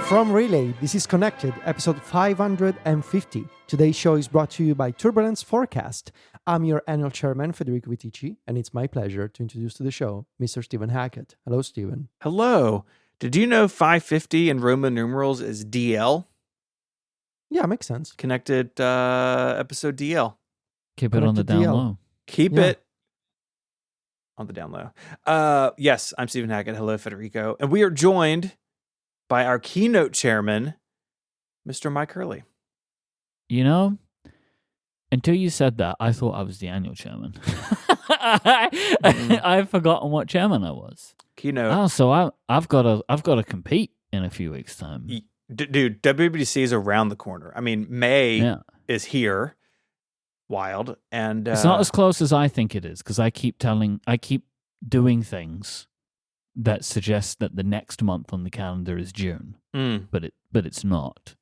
From Relay, this is Connected, episode 550. Today's show is brought to you by Turbulence Forecast. I'm your annual chairman, Federico, and it's my pleasure to introduce to the show Mr. Stephen Hackett. Hello, Stephen. Hello. Did you know 550 in Roman numerals is DL? Yeah, makes sense. Connected episode DL. Keep it on the down low. Keep it on the down low. Yes, I'm Stephen Hackett. Hello, Federico. And we are joined by our keynote chairman, Mr. Myke Hurley. You know, until you said that, I thought I was the annual chairman. I've forgotten what chairman I was. Keynote. Oh, so I've got to compete in a few weeks' time. Dude, WWDC is around the corner. I mean, May is here. Wild. And it's not as close as I think it is, because I keep doing things that suggest that the next month on the calendar is June, but it's not.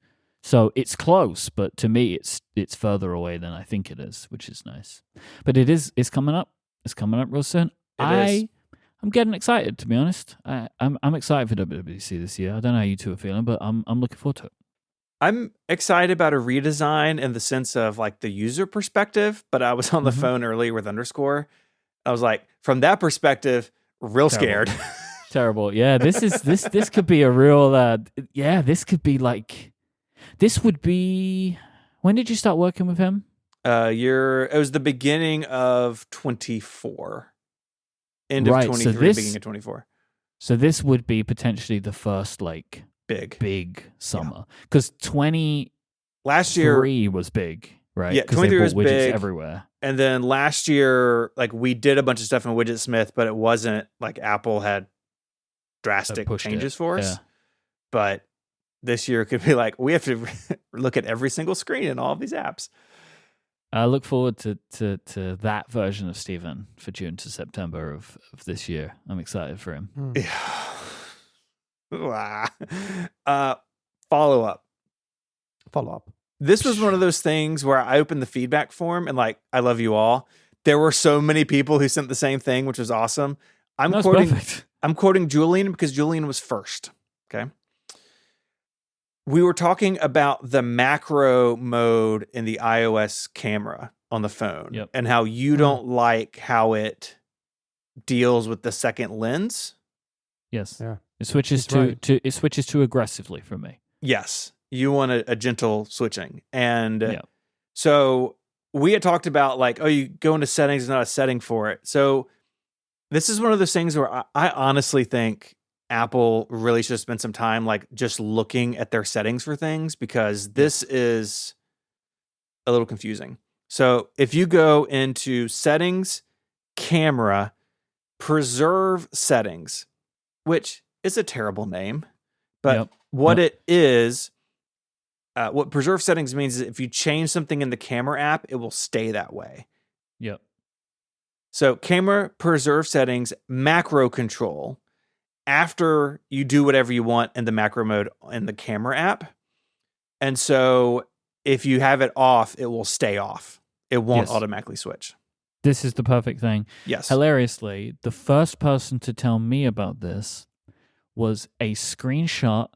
So it's close, but to me it's further away than I think it is, which is nice. But it's coming up. It's coming up real soon. I'm getting excited, to be honest. I'm excited for WWDC this year. I don't know how you two are feeling, but I'm looking forward to it. I'm excited about a redesign in the sense of like the user perspective, but I was on the phone earlier with Underscore. I was like, from that perspective, real scared. Terrible. Yeah, this could be a real this could be like, this would be, when did you start working with him? It was the beginning of 24. End of 23, beginning of 24. So this would be potentially the first like big summer, because 23 last year was big, right? Yeah, 23 was widgets big everywhere. And then last year, like we did a bunch of stuff in Widgetsmith, but it wasn't like Apple had drastic changes for us. Yeah. But this year could be like, we have to look at every single screen in all of these apps. I look forward to that version of Steven for June to September of this year. I'm excited for him. Follow up. This was Sure. one of those things where I opened the feedback form and like, I love you all. There were so many people who sent the same thing, which was awesome. I'm quoting Julian because Julian was first. Okay. We were talking about the macro mode in the iOS camera on the phone and how you don't like how it deals with the second lens. Yes. Yeah. It switches too aggressively for me. Yes. You want a gentle switching. And so we had talked about like, oh, you go into settings, there's not a setting for it. So this is one of those things where I honestly think Apple really should spend some time like just looking at their settings for things, because this is a little confusing. So if you go into settings, camera, preserve settings, which is a terrible name, but what it is, what preserve settings means is if you change something in the camera app, it will stay that way. Yep. So camera, preserve settings, macro control, after you do whatever you want in the macro mode in the camera app. And so if you have it off, it will stay off. It won't automatically switch. This is the perfect thing. Yes. Hilariously, the first person to tell me about this was a screenshot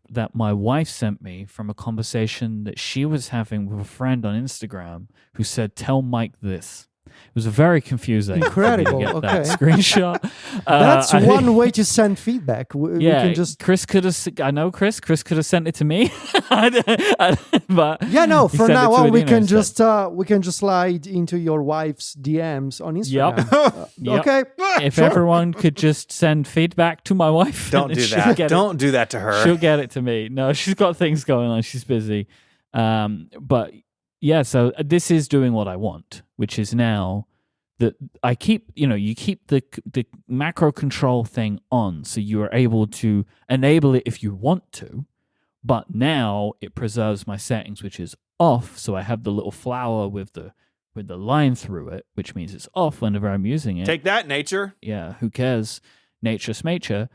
that my wife sent me from a conversation that she was having with a friend on Instagram who said, "Tell Myke this." It was very confusing. Incredible. To get Okay. that screenshot. That's one way to send feedback. We can just... Chris could have. I know Chris. Chris could have sent it to me. But from now on we can just slide into your wife's DMs on Instagram. Yep. Okay. If everyone could just send feedback to my wife, don't do that. Don't do that to her. She'll get it to me. No, she's got things going on. She's busy. But yeah, so this is doing what I want, which is now that I keep, you keep the macro control thing on, so you are able to enable it if you want to, but now it preserves my settings, which is off, so I have the little flower with the line through it, which means it's off whenever I'm using it. Take that, nature. Yeah, who cares? Nature smature.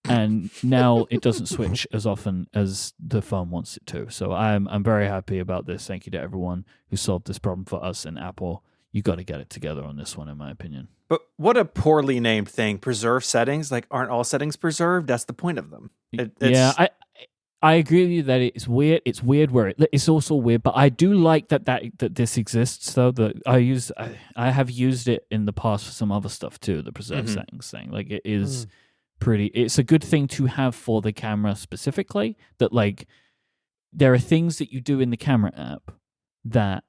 And now it doesn't switch as often as the phone wants it to. So I'm very happy about this. Thank you to everyone who solved this problem for us and Apple. You got to get it together on this one, in my opinion. But what a poorly named thing. Preserve settings. Like, aren't all settings preserved? That's the point of them. I agree with you that it's weird. It's weird where it's also weird, but I do like that this exists. Though that I have used it in the past for some other stuff too. The preserve settings thing, like it is pretty. It's a good thing to have for the camera specifically. That like there are things that you do in the camera app that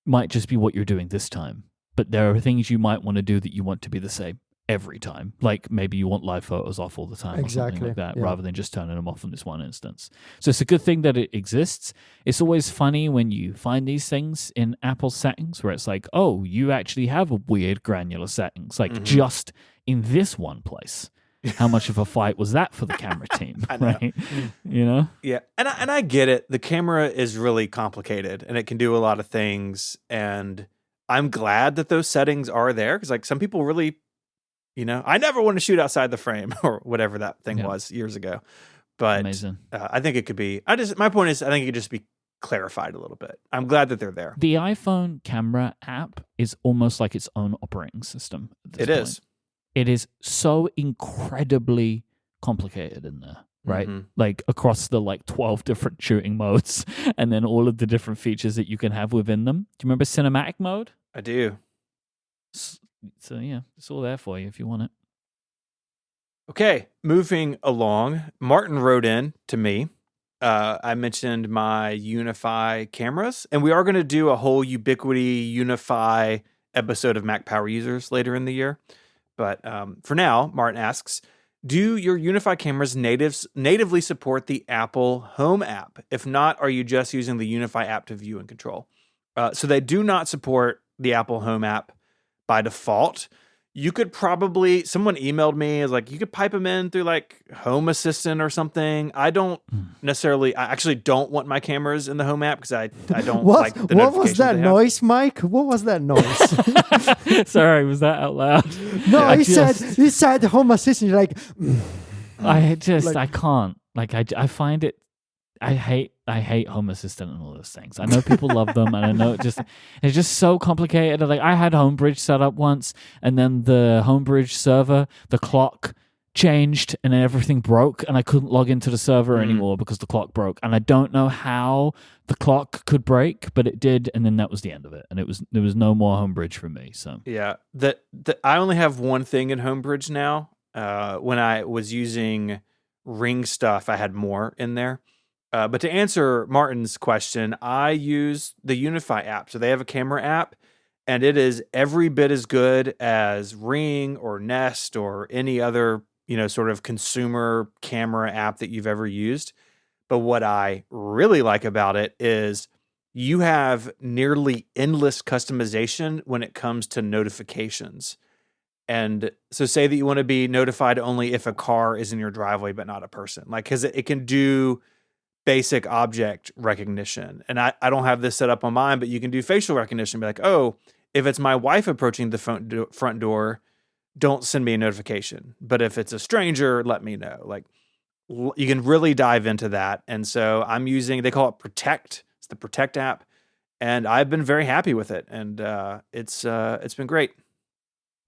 might just be what you're doing this time, but there are things you might want to do that you want to be the same every time. Like maybe you want live photos off all the time or something like that, rather than just turning them off in this one instance. So it's a good thing that it exists. It's always funny when you find these things in Apple settings where it's like, oh, you actually have a weird granular settings, like just in this one place. How much of a fight was that for the camera team, right? You know? Yeah, and I get it. The camera is really complicated, and it can do a lot of things, and I'm glad that those settings are there, because like some people really, I never want to shoot outside the frame or whatever that thing was years ago. But I think it could be. My point is, I think it could just be clarified a little bit. I'm glad that they're there. The iPhone camera app is almost like its own operating system. It is. It is so incredibly complicated in there, right? Like across the 12 different shooting modes, and then all of the different features that you can have within them. Do you remember cinematic mode? I do. So yeah, it's all there for you if you want it. Okay, moving along. Martin wrote in to me. I mentioned my Unify cameras, and we are going to do a whole Ubiquiti Unify episode of Mac Power Users later in the year. But for now, Martin asks, do your Unify cameras natively support the Apple Home app? If not, are you just using the Unify app to view and control? So they do not support the Apple Home app by default. You could probably, someone emailed me, is like, you could pipe them in through like Home Assistant or something. I don't necessarily, I actually don't want my cameras in the Home app because I don't like the What was that noise, Myke? What was that noise? Sorry, was that out loud? No, he said Home Assistant. You're like, I can't. Like, I find it, I hate Home Assistant and all those things. I know people love them, and I know it's just so complicated. Like I had Homebridge set up once, and then the Homebridge server, the clock changed, and then everything broke, and I couldn't log into the server anymore because the clock broke. And I don't know how the clock could break, but it did, and then that was the end of it. And there was no more Homebridge for me. So yeah, I only have one thing in Homebridge now. When I was using Ring stuff, I had more in there. But to answer Martin's question, I use the Unify app. So they have a camera app, and it is every bit as good as Ring or Nest or any other, sort of consumer camera app that you've ever used. But what I really like about it is you have nearly endless customization when it comes to notifications. And so say that you want to be notified only if a car is in your driveway, but not a person. Like, because it can do basic object recognition. And I don't have this set up on mine, but you can do facial recognition. Be like, oh, if it's my wife approaching the front door, don't send me a notification. But if it's a stranger, let me know. Like, you can really dive into that. And so I'm using, they call it Protect. It's the Protect app. And I've been very happy with it. And it's been great.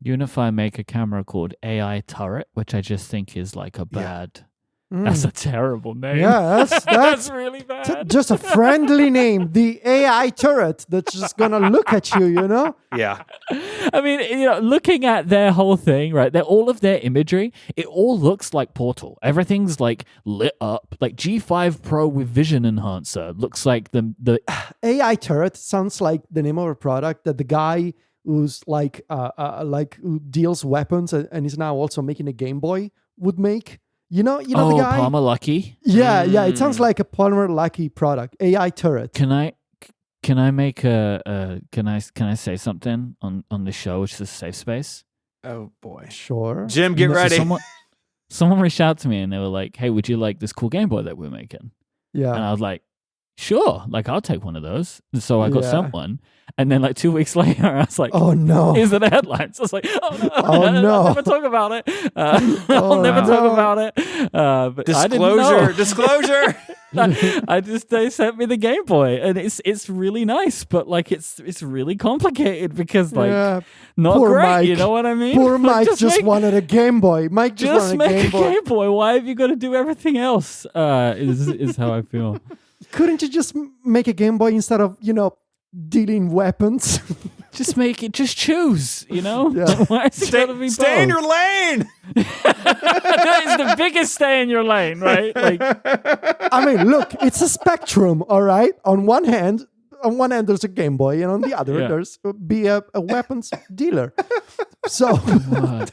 Unify make a camera called AI Turret, which I just think is like a bad... That's a terrible name. Yeah, that's really bad. Just a friendly name. The AI turret that's just going to look at you, Yeah. I mean, looking at their whole thing, right? All of their imagery, it all looks like Portal. Everything's like lit up. Like G5 Pro with Vision Enhancer looks like the AI turret sounds like the name of a product that the guy who's like who deals weapons and is now also making a Game Boy would make. You know the guy? Palmer Luckey? Yeah, it sounds like a Palmer Luckey product. AI turret. Can I make can I say something on the show, which is a safe space? Oh boy. Sure. Jim, get ready. Someone reached out to me and they were like, "Hey, would you like this cool Game Boy that we're making?" Yeah. And I was like, "Sure, like I'll take one of those." And so I got sent one. And then like 2 weeks later, I was like, "Oh no!" Here's the headlines. I was like, "Oh no! Oh no! I'll never talk about it. I'll never talk about it." But Disclosure! They sent me the Game Boy, and it's really nice, but like it's really complicated because like not poor great. Myke. You know what I mean? Poor Like, Myke just wanted a Game Boy. Myke just wanted a Game Boy. Game Boy. Why have you got to do everything else? Is how I feel. Couldn't you just make a Game Boy instead of dealing weapons? Just make it. Just choose. Yeah. Why is it gotta be stay in both? your lane. That is the biggest stay in your lane, right? Like, I mean, look, it's a spectrum, all right? On one hand, there's a Game Boy, and on the other, there's a weapons dealer. So... God.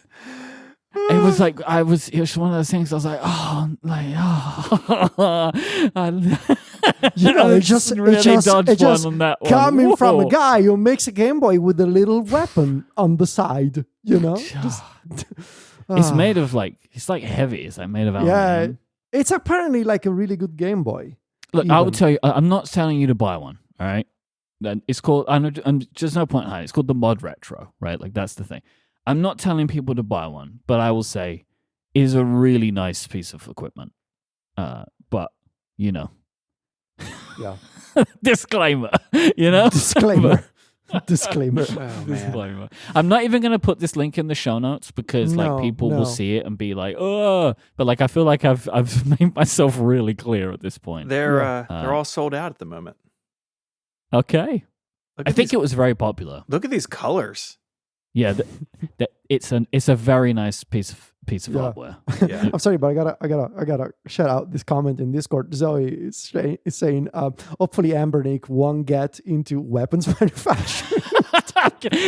It was like it was one of those things. I was like, it just on that one. Coming from a guy who makes a Game Boy with a little weapon on the side, It's made of it's like heavy. It's like made of aluminum. Yeah, it's apparently like a really good Game Boy. Look, even. I will tell you, I'm not telling you to buy one. All right, it's called. I'm just no point in hiding. It's called the Mod Retro, right? Like that's the thing. I'm not telling people to buy one, but I will say it is a really nice piece of equipment. But yeah, disclaimer, disclaimer. Oh, Disclaimer. I'm not even going to put this link in the show notes because people will see it and be like, oh, but like I feel like I've made myself really clear at this point. They're all sold out at the moment. Okay, I think it was very popular. Look at these colors. Yeah, it's a very nice piece of hardware. Yeah. I'm sorry, but I gotta shout out this comment in Discord. Zoe is saying, hopefully Ambernick won't get into weapons manufacturing.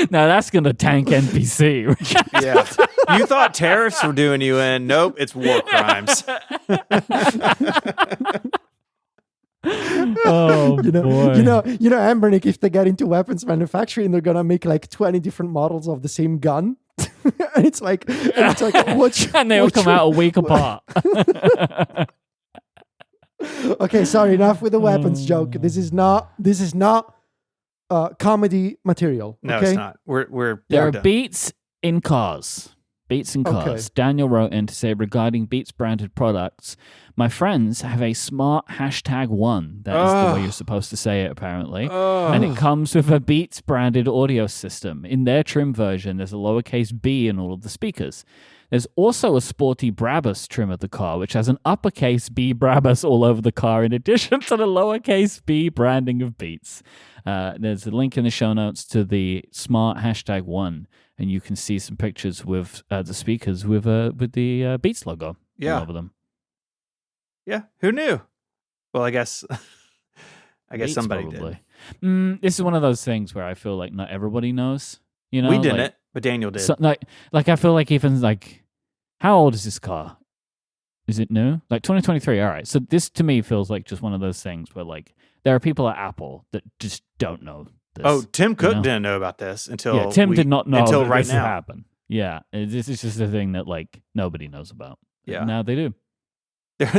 Now that's gonna tank NPC. Yeah, you thought tariffs were doing you in? Nope, it's war crimes. Oh boy! Ambernick, if they get into weapons manufacturing, they're gonna make like 20 different models of the same gun. and it's like and they all come out a week apart. Okay, sorry. Enough with the weapons joke. This is not comedy material. No, okay? it's not. We're there are done. beats in cars. Beats in cars. Okay. Daniel wrote in to say regarding Beats branded products, my friends have a smart #1. That is the way you're supposed to say it, apparently. And it comes with a Beats branded audio system. In their trim version, there's a lowercase b in all of the speakers. There's also a sporty Brabus trim of the car, which has an uppercase B Brabus all over the car, in addition to the lowercase b branding of Beats. There's a link in the show notes to the smart #1, and you can see some pictures with the speakers with the Beats logo all over them. Yeah, who knew? Well, I guess Beats somebody probably did. This is one of those things where I feel like not everybody knows. We didn't, but Daniel did. So, like I feel like even like, how old is this car? Is it new? Like 2023. All right. So this to me feels like just one of those things where like there are people at Apple that just don't know this. Oh, Tim Cook didn't know about this until Tim did not know until that right this now. happened. Yeah, this is just a thing that like nobody knows about. Yeah, now they do.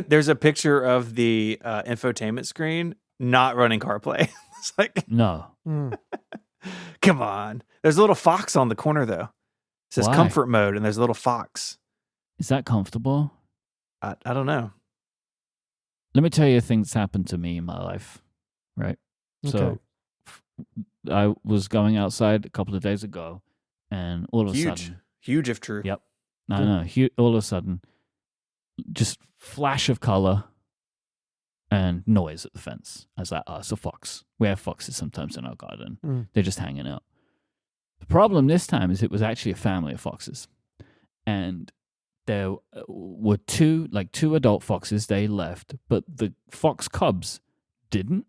There's a picture of the infotainment screen not running CarPlay. It's like no. Come on. There's a little fox on the corner though. It says Why? comfort mode, and there's a little fox. Is that comfortable? I don't know. Let me tell you a thing that's happened to me in my life. Right. So I was going outside a couple of days ago, and all of a sudden, huge if true. Yep. I know. All of a sudden, just flash of color and noise at the fence. I was like, oh, it's a fox. We have foxes sometimes in our garden. They're just hanging out. The problem this time is it was actually a family of foxes. And there were two adult foxes. They left, but the fox cubs didn't.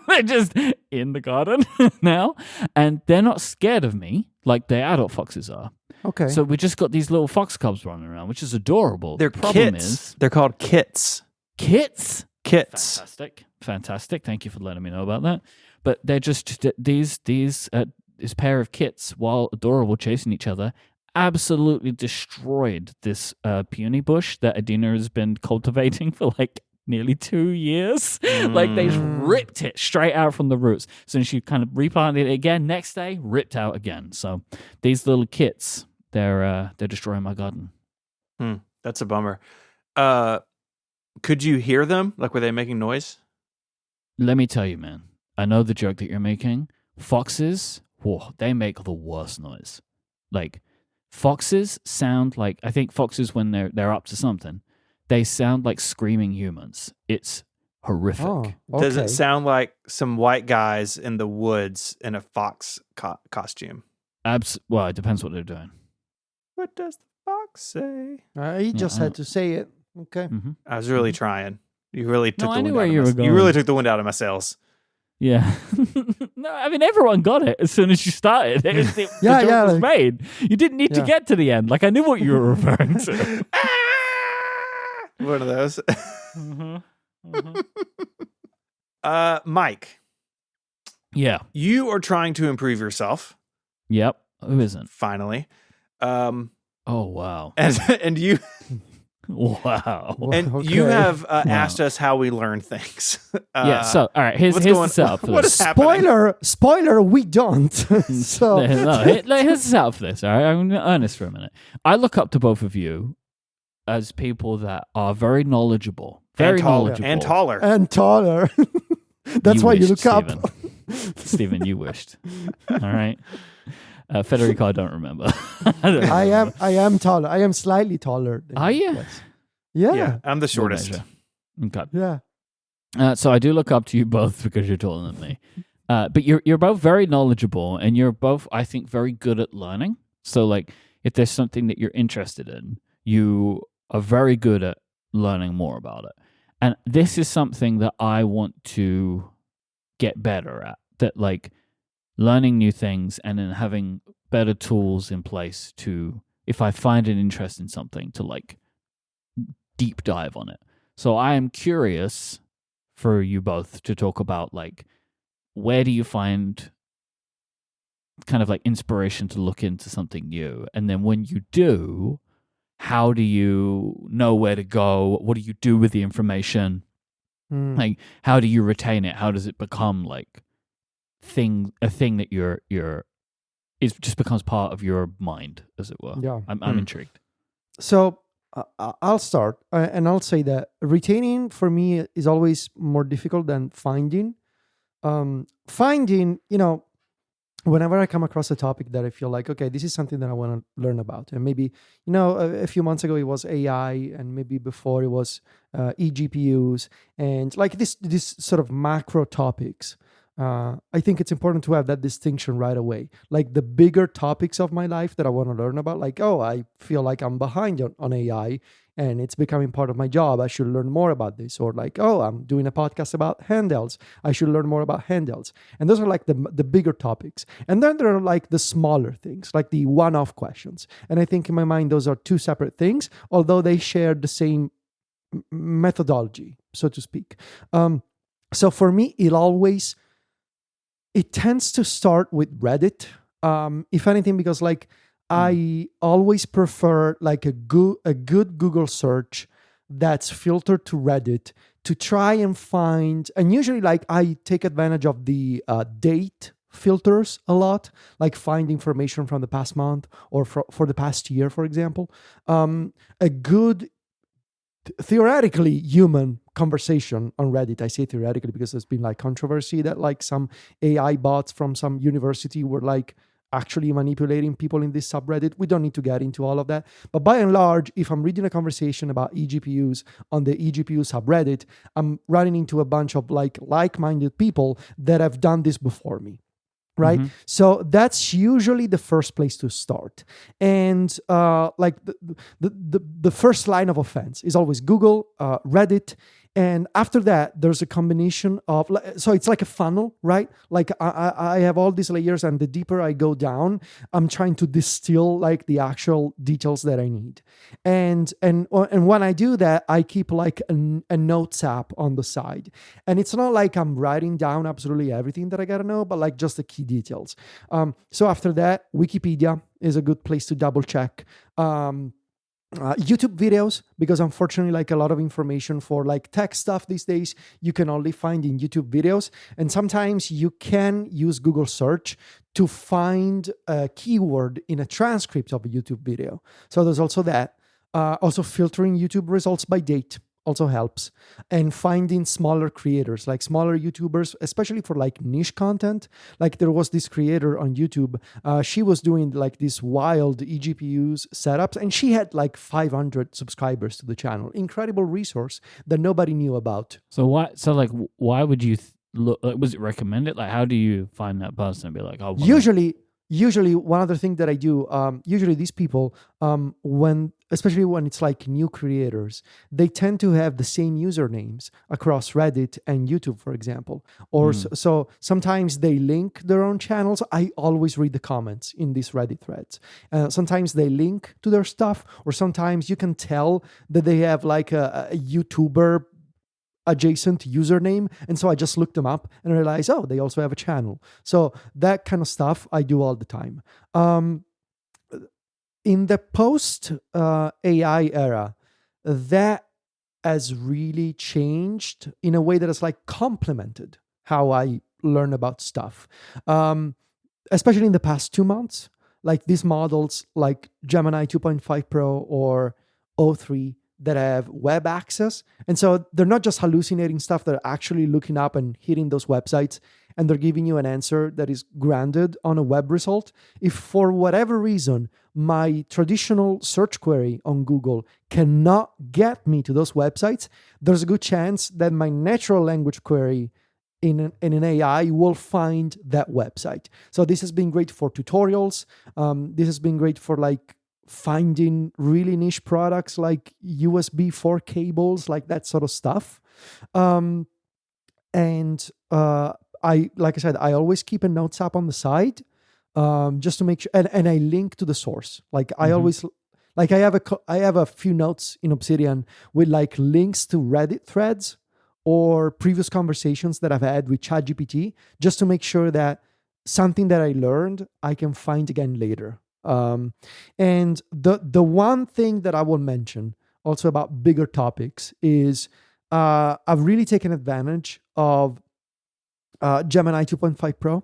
They're just in the garden now. And they're not scared of me like the adult foxes are. Okay. So we just got these little fox cubs running around, which is adorable. They're kits. They're called kits. Kits? Kits. Fantastic. Thank you for letting me know about that. But they're just this pair of kits, while adorable, chasing each other, absolutely destroyed this peony bush that Adina has been cultivating for like nearly 2 years. Like they just ripped it straight out from the roots. So she kind of replanted it again. Next day, ripped out again. So these little kits, they're destroying my garden. That's a bummer. could you hear them? Like, were they making noise? Let me tell you, man. I know the joke that you're making. Foxes, whoa, they make the worst noise. Like, foxes sound like, I think foxes, when they're up to something, they sound like screaming humans. It's horrific. Oh, okay. Does it sound like some white guys in the woods in a fox costume? Well, it depends what they're doing. What does the fox say? He just had to say it. Okay. Mm-hmm. I was really trying. You really took No, the I knew wind where out you of were my, going. You really took the wind out of my sails. Yeah. No, I mean, everyone got it as soon as you started. The joke was made. You didn't need to get to the end. Like, I knew what you were referring to. One of those. Myke. Yeah. You are trying to improve yourself. Yep. Who isn't? Finally. Oh, wow. And you... Wow. And you have asked us how we learn things. Yeah, so, all right, here's the setup for what this. is happening? Spoiler, we don't. So here's the setup for this, all right? I'm earnest for a minute. I look up to both of you as people that are very knowledgeable. Very knowledgeable. And taller. And taller. That's why you look Steven. up. Stephen, you wished. All right. Federico, I don't remember. I am taller. I am slightly taller. Are you? Yes. Yeah. Yeah, I'm the shortest. Okay. Yeah. So I do look up to you both because you're taller than me. But you're both very knowledgeable, and you're both, I think, very good at learning. So, like, if there's something that you're interested in, you are very good at learning more about it. And this is something that I want to get better at. That, like, learning new things and then having better tools in place to, if I find an interest in something, to, like, deep dive on it. So I am curious for you both to talk about, like, where do you find kind of like inspiration to look into something new? And then when you do, how do you know where to go? What do you do with the information? Like, how do you retain it? How does it become like a thing that it just becomes part of your mind, as it were? Yeah. I'm intrigued. So I'll start, and I'll say that retaining for me is always more difficult than finding. Finding, whenever I come across a topic that I feel like, okay, this is something that I want to learn about, and maybe, a few months ago it was AI, and maybe before it was eGPUs, and like this sort of macro topics. I think it's important to have that distinction right away. Like the bigger topics of my life that I want to learn about, like, oh, I feel like I'm behind on AI and it's becoming part of my job. I should learn more about this. Or like, oh, I'm doing a podcast about handhelds. I should learn more about handhelds. And those are like the bigger topics. And then there are like the smaller things, like the one-off questions. And I think in my mind, those are two separate things, although they share the same methodology, so to speak. So for me, it tends to start with Reddit, if anything, because like I always prefer like a good Google search that's filtered to Reddit to try and find, and usually like I take advantage of the date filters a lot, like find information from the past month or for the past year, for example. A good theoretically human conversation on Reddit. I say theoretically because there's been like controversy that like some AI bots from some university were like actually manipulating people in this subreddit. We don't need to get into all of that. But by and large, if I'm reading a conversation about eGPUs on the eGPU subreddit, I'm running into a bunch of like-minded people that have done this before me. Right. Mm-hmm. So that's usually the first place to start. And like the first line of offense is always Google, Reddit. And after that, there's a combination of, so it's like a funnel, right? Like I have all these layers, and the deeper I go down, I'm trying to distill like the actual details that I need. And when I do that, I keep like a notes app on the side. And it's not like I'm writing down absolutely everything that I gotta know, but like just the key details. So after that, Wikipedia is a good place to double check. YouTube videos, because unfortunately like a lot of information for like tech stuff these days you can only find in YouTube videos, and sometimes you can use Google search to find a keyword in a transcript of a YouTube video. So there's also that. Also filtering YouTube results by date also helps. And finding smaller creators, like smaller YouTubers, especially for like niche content. Like there was this creator on YouTube. She was doing like these wild eGPUs setups, and she had like 500 subscribers to the channel. Incredible resource that nobody knew about. So why would you look? Was it recommended? Like, how do you find that person and be like, oh, Usually one other thing that I do, usually these people, especially when it's like new creators, they tend to have the same usernames across Reddit and YouTube, for example. Or so sometimes they link their own channels. I always read the comments in these Reddit threads. Sometimes they link to their stuff, or sometimes you can tell that they have like a YouTuber adjacent username, and so I just looked them up and realized, oh, they also have a channel. So that kind of stuff I do all the time. In the post AI era, that has really changed in a way that has like complemented how I learn about stuff, especially in the past 2 months. Like these models like Gemini 2.5 Pro or O3 that have web access. And so they're not just hallucinating stuff, they're actually looking up and hitting those websites, and they're giving you an answer that is grounded on a web result. If for whatever reason, my traditional search query on Google cannot get me to those websites, there's a good chance that my natural language query in an AI will find that website. So this has been great for tutorials. This has been great for like finding really niche products like USB 4 cables, like that sort of stuff. I like I said, I always keep a notes app on the side, just to make sure, and I link to the source. Like I always, like I have a few notes in Obsidian with like links to Reddit threads or previous conversations that I've had with ChatGPT, just to make sure that something that I learned I can find again later. And the one thing that I will mention also about bigger topics is I've really taken advantage of Gemini 2.5 Pro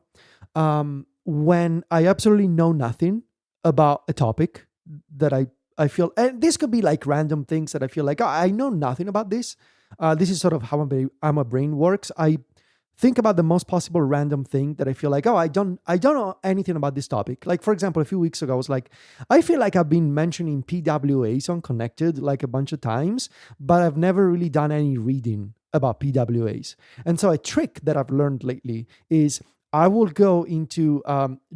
when I absolutely know nothing about a topic that I feel, and this could be like random things that I feel like, oh, I know nothing about this. This is sort of how my brain works. I think about the most possible random thing that I feel like, oh, I don't know anything about this topic. Like, for example, a few weeks ago, I was like, I feel like I've been mentioning PWAs on Connected like a bunch of times, but I've never really done any reading about PWAs. And so a trick that I've learned lately is I will go into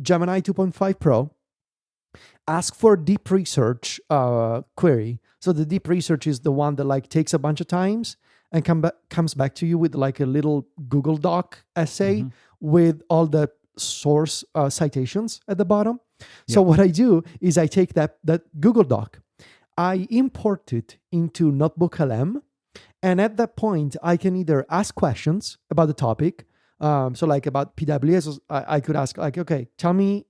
Gemini 2.5 Pro, ask for deep research query. So the deep research is the one that like takes a bunch of times and comes back to you with like a little Google Doc essay with all the source citations at the bottom. So what I do is I take that Google Doc, I import it into NotebookLM, and at that point I can either ask questions about the topic. So like about PWAs, I could ask like, okay, tell me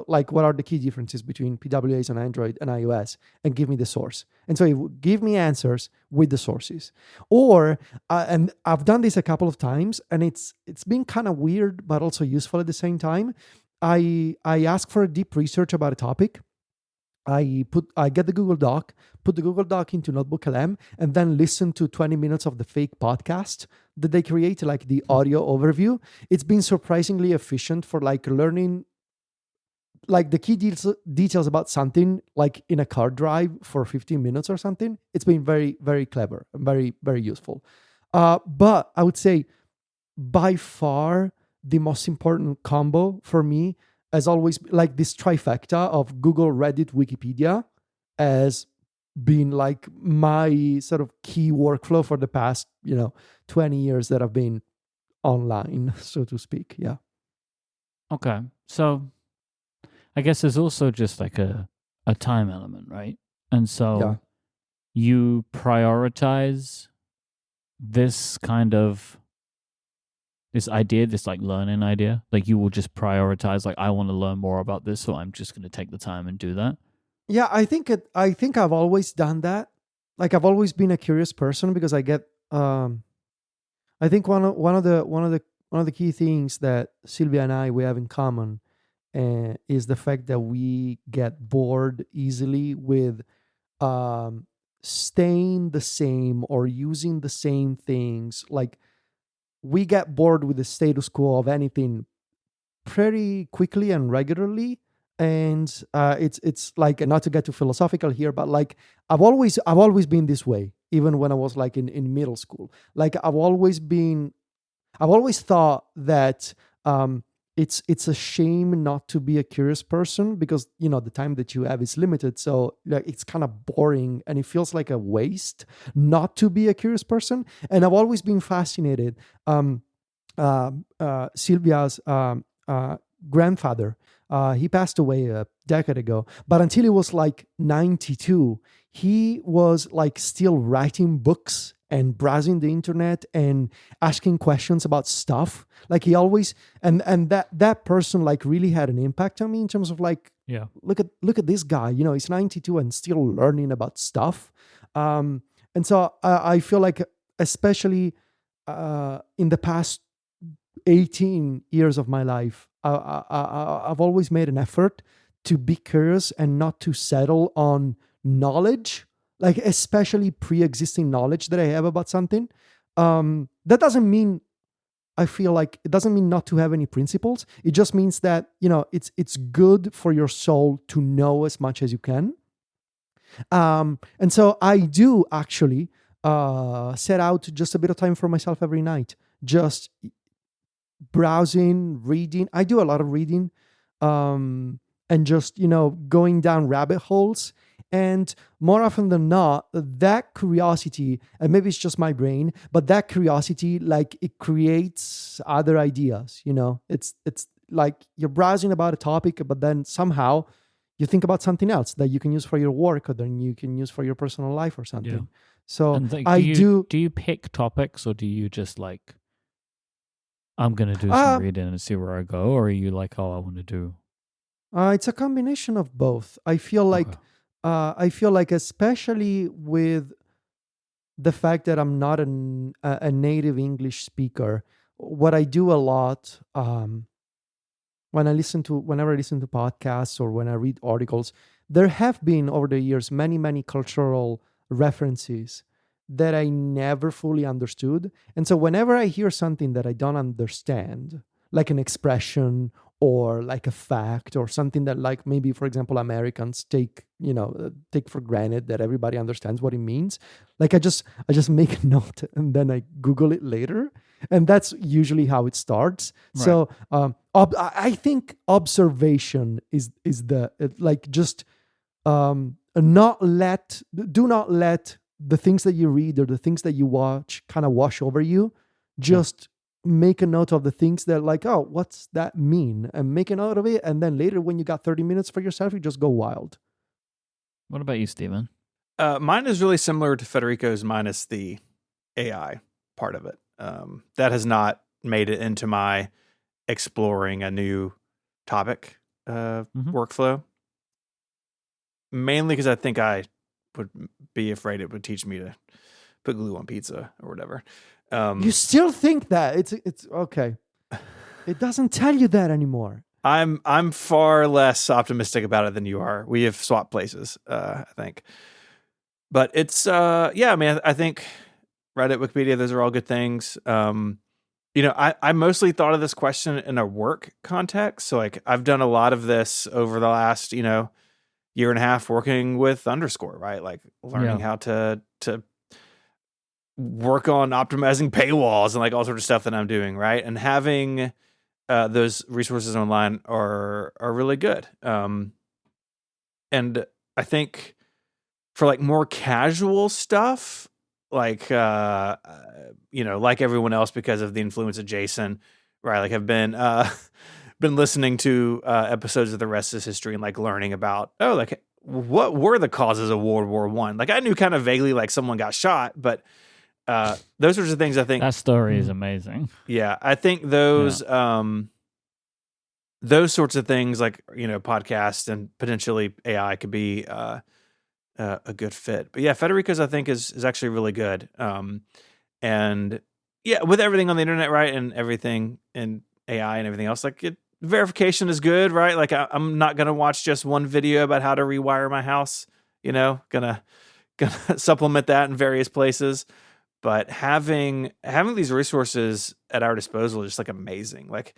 like what are the key differences between PWAs on Android and iOS, and give me the source. And so it would give me answers with the sources. Or and I've done this a couple of times, and it's been kind of weird but also useful at the same time. I ask for a deep research about a topic. I get the Google Doc, put the Google Doc into NotebookLM, and then listen to 20 minutes of the fake podcast that they create, like the audio overview. It's been surprisingly efficient for like learning like the key details about something like in a car drive for 15 minutes or something. It's been very, very clever and very, very useful. But I would say by far the most important combo for me has always like this trifecta of Google, Reddit, Wikipedia as being like my sort of key workflow for the past, 20 years that I've been online, so to speak. Yeah. Okay. So I guess there's also just like a time element, right? And so you prioritize this idea, this like learning idea. Like you will just prioritize, like, I want to learn more about this, so I'm just going to take the time and do that. Yeah, I think I've always done that. Like I've always been a curious person because I get I think one of the key things that Sylvia and we have in common is the fact that we get bored easily with staying the same or using the same things. Like, we get bored with the status quo of anything pretty quickly and regularly. And it's like, not to get too philosophical here, but like I've always been this way, even when I was like in middle school. Like I've always thought that it's a shame not to be a curious person, because the time that you have is limited. So like it's kind of boring and it feels like a waste not to be a curious person. And I've always been fascinated. Sylvia's grandfather, he passed away a decade ago, but until he was like 92, he was like still writing books and browsing the internet and asking questions about stuff. Like he always, and that person like really had an impact on me in terms of like, look at this guy, he's 92 and still learning about stuff. And so I feel like, especially in the past 18 years of my life, I've always made an effort to be curious and not to settle on knowledge, like especially pre-existing knowledge that I have about something. That doesn't mean, I feel like it doesn't mean not to have any principles. It just means that, it's good for your soul to know as much as you can. And so I do actually set out just a bit of time for myself every night, just browsing, reading. I do a lot of reading, and just, going down rabbit holes. And more often than not, that curiosity, and maybe it's just my brain, but that curiosity, like it creates other ideas, it's like you're browsing about a topic, but then somehow you think about something else that you can use for your work, or then you can use for your personal life or something. Yeah. So do you pick topics, or do you just like, I'm going to do some reading and see where I go? Or are you like, oh, I want to do? It's a combination of both. I feel like, especially with the fact that I'm not a native English speaker, what I do a lot whenever I listen to podcasts or when I read articles, there have been over the years many, many cultural references that I never fully understood. And so whenever I hear something that I don't understand, like an expression or like a fact or something that, like, maybe, for example, Americans take for granted that everybody understands what it means, like I just make a note and then I Google it later. And that's usually how it starts. Right. So I think observation is the, like, just do not let the things that you read or the things that you watch kind of wash over you. Just make a note of the things that, like, oh, what's that mean? And make a note of it. And then later, when you got 30 minutes for yourself, you just go wild. What about you, Steven? Mine is really similar to Federico's, minus the AI part of it. That has not made it into my exploring a new topic workflow. Mainly because I think I would be afraid it would teach me to put glue on pizza or whatever. You still think that it's okay? It doesn't tell you that anymore. I'm far less optimistic about it than you are. We have swapped places, I think. But it's I mean, I think Reddit, Wikipedia, those are all good things. I mostly thought of this question in a work context. So like I've done a lot of this over the last, year and a half working with Underscore, right? Like learning how to work on optimizing paywalls and like all sorts of stuff that I'm doing, right? And having those resources online are really good. And I think for like more casual stuff, like like everyone else, because of the influence of Jason, right? Like I've been listening to episodes of The Rest is History and like learning about what were the causes of World War I. Like I knew kind of vaguely like someone got shot, but those sorts of things, I think that story is amazing. Yeah, I think those sorts of things, like podcasts and potentially AI, could be a good fit. But yeah, Federico's, I think, is actually really good. And yeah, with everything on the internet, right, and everything and AI and everything else, like verification is good, right? Like I'm not gonna watch just one video about how to rewire my house. Gonna gonna supplement that in various places. But having these resources at our disposal is just like amazing. Like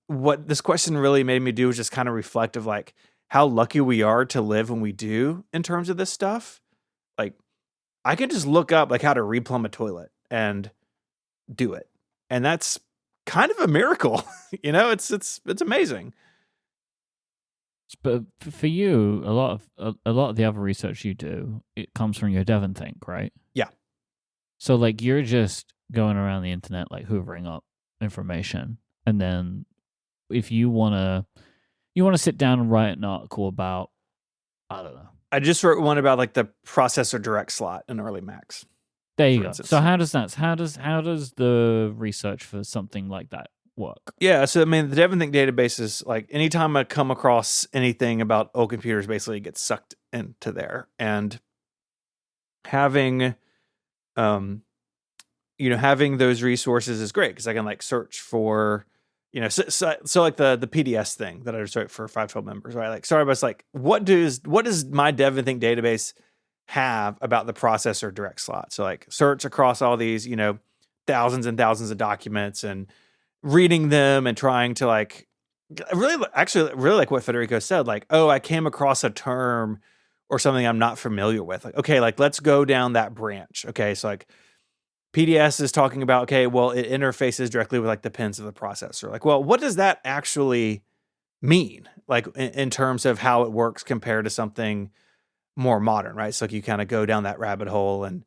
what this question really made me do was just kind of reflect of like how lucky we are to live when we do in terms of this stuff. Like I can just look up like how to replumb a toilet and do it. And that's kind of a miracle. It's amazing. But for you, a lot of the other research you do, it comes from your Dev and Think, right? Yeah. So like you're just going around the internet like hoovering up information, and then if you wanna sit down and write an article about, I don't know. I just wrote one about like the processor direct slot in early Macs. There you go. Instance. So how does the research for something like that work? Yeah, so I mean, the Dev and Think database is like anytime I come across anything about old computers, basically it gets sucked into there. And having having those resources is great because I can like search for, so like the PDS thing that I just wrote for 512 members, right? Like, sorry, but it's like, what does my Dev and Think database have about the processor direct slot? So like search across all these, thousands and thousands of documents and reading them and trying to like really like what Federico said, like, oh, I came across a term or something I'm not familiar with. Like, okay, like let's go down that branch. Okay. So like PDS is talking about, okay, well, it interfaces directly with like the pins of the processor. Like, well, what does that actually mean? Like in terms of how it works compared to something more modern, right? So like you kind of go down that rabbit hole and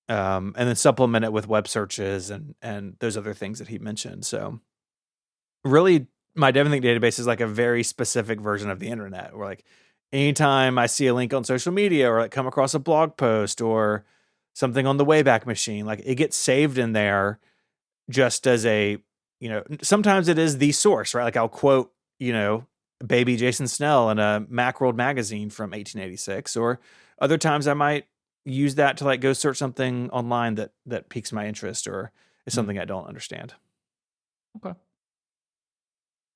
then supplement it with web searches and those other things that he mentioned. So really my Dev and Think database is like a very specific version of the internet where like anytime I see a link on social media or like come across a blog post or something on the Wayback Machine, like it gets saved in there just as a, sometimes it is the source, right? Like I'll quote, baby Jason Snell in a Macworld magazine from 1886, or other times I might use that to like go search something online that piques my interest or is something I don't understand. Okay.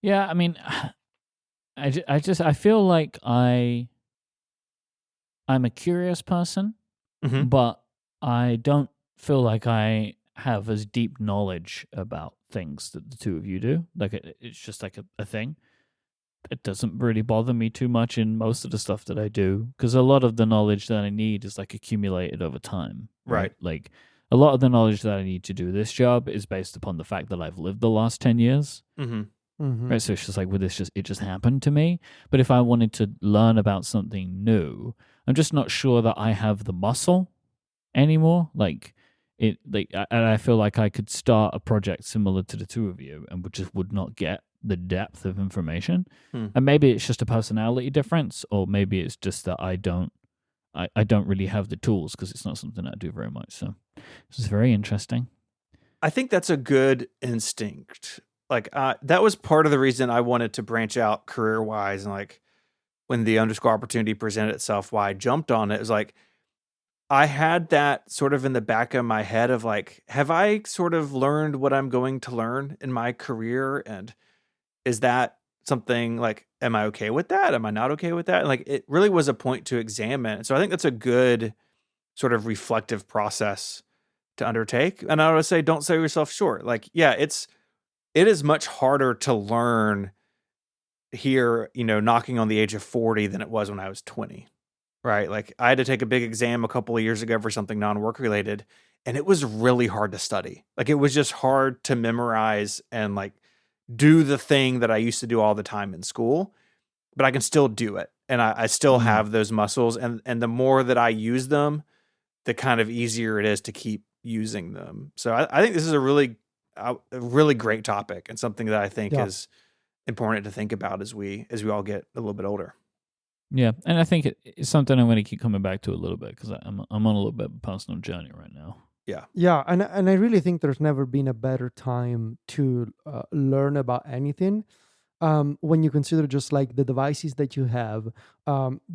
Yeah, I mean, I feel like I'm a curious person, but I don't feel like I have as deep knowledge about things that the two of you do. Like it's just like a thing. It doesn't really bother me too much in most of the stuff that I do because a lot of the knowledge that I need is like accumulated over time. Right. Like a lot of the knowledge that I need to do this job is based upon the fact that I've lived the last 10 years. Right. So it's just like, it just happened to me. But if I wanted to learn about something new, I'm just not sure that I have the muscle anymore. And I feel like I could start a project similar to the two of you and would not get the depth of information. And maybe it's just a personality difference, or maybe it's just that I don't really have the tools because it's not something I do very much. So this is very interesting. I think that's a good instinct. Like that was part of the reason I wanted to branch out career-wise, and like when the underscore opportunity presented itself, why I jumped on it was like I had that sort of in the back of my head of like, have I sort of learned what I'm going to learn in my career? And is that something like, am I okay with that? Am I not okay with that? And like, it really was a point to examine. So I think that's a good sort of reflective process to undertake. And I would say, don't sell yourself short. Like, yeah, it is much harder to learn here, knocking on the age of 40 than it was when I was 20. Right. Like I had to take a big exam a couple of years ago for something non-work related, and it was really hard to study. Like it was just hard to memorize and like do the thing that I used to do all the time in school, but I can still do it. And I still have those muscles. And the more that I use them, the kind of easier it is to keep using them. So I think this is a really great topic and something that I think is important to think about as we all get a little bit older. Yeah, and I think it's something I'm going to keep coming back to a little bit because I'm on a little bit of a personal journey right now. Yeah, and I really think there's never been a better time to learn about anything. When you consider just like the devices that you have,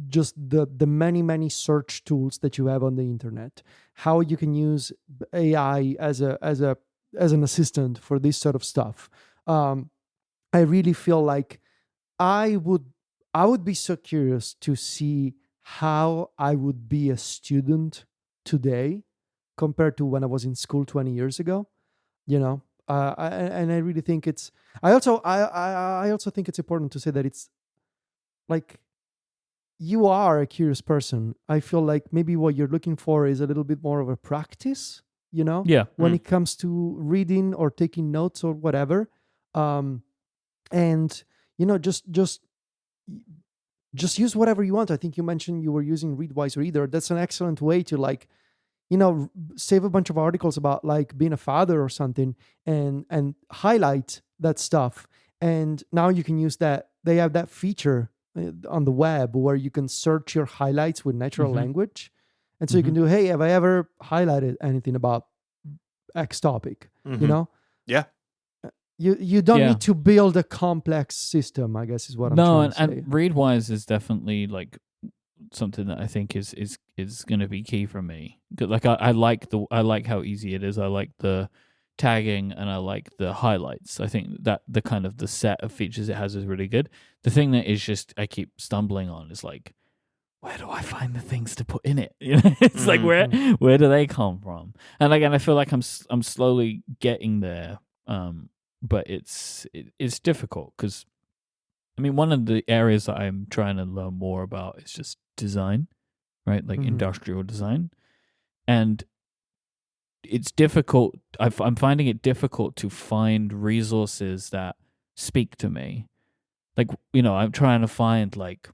just the many search tools that you have on the internet, how you can use AI as an assistant for this sort of stuff. I really feel like I would be so curious to see how I would be a student today compared to when I was in school 20 years ago. And I really think it's. I also think it's important to say that it's like you are a curious person. I feel like maybe what you're looking for is a little bit more of a practice. Yeah. When it comes to reading or taking notes or whatever, and just use whatever you want. I think you mentioned you were using Readwise Reader. That's an excellent way to save a bunch of articles about like being a father or something and highlight that stuff. And now you can use that. They have that feature on the web where you can search your highlights with natural language. And so you can do, hey, have I ever highlighted anything about X topic? Yeah. You don't need to build a complex system, I guess is what I'm trying to say. And Readwise is definitely like something that I think is going to be key for me. Like I like how easy it is. I like the tagging and I like the highlights. I think that the kind of the set of features it has is really good. The thing that is just I keep stumbling on is like, where do I find the things to put in it? It's like where do they come from? And again, I feel like I'm slowly getting there. But it's difficult because, I mean, one of the areas that I'm trying to learn more about is just design, right? Like industrial design. And it's difficult. I'm finding it difficult to find resources that speak to me. Like, I'm trying to find like,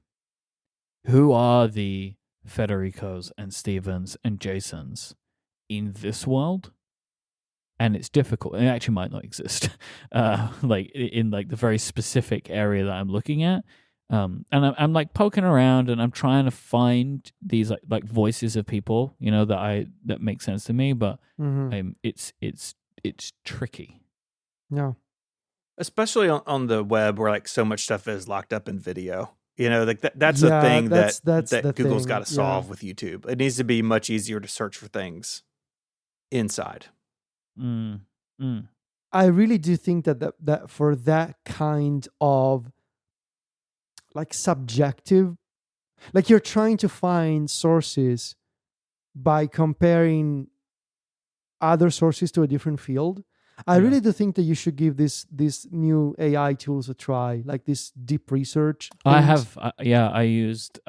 who are the Federicos and Stevens and Jasons in this world? And it's difficult. It actually might not exist, like in like the very specific area that I'm looking at. And I'm like poking around, and I'm trying to find these like voices of people, that make sense to me. But it's tricky. Yeah, especially on the web where like so much stuff is locked up in video. Like that's a thing that Google's got to solve with YouTube. It needs to be much easier to search for things inside. I really do think that for that kind of like subjective, like you're trying to find sources by comparing other sources to a different field. I really do think that you should give these new AI tools a try, like this deep research things. I have, I used.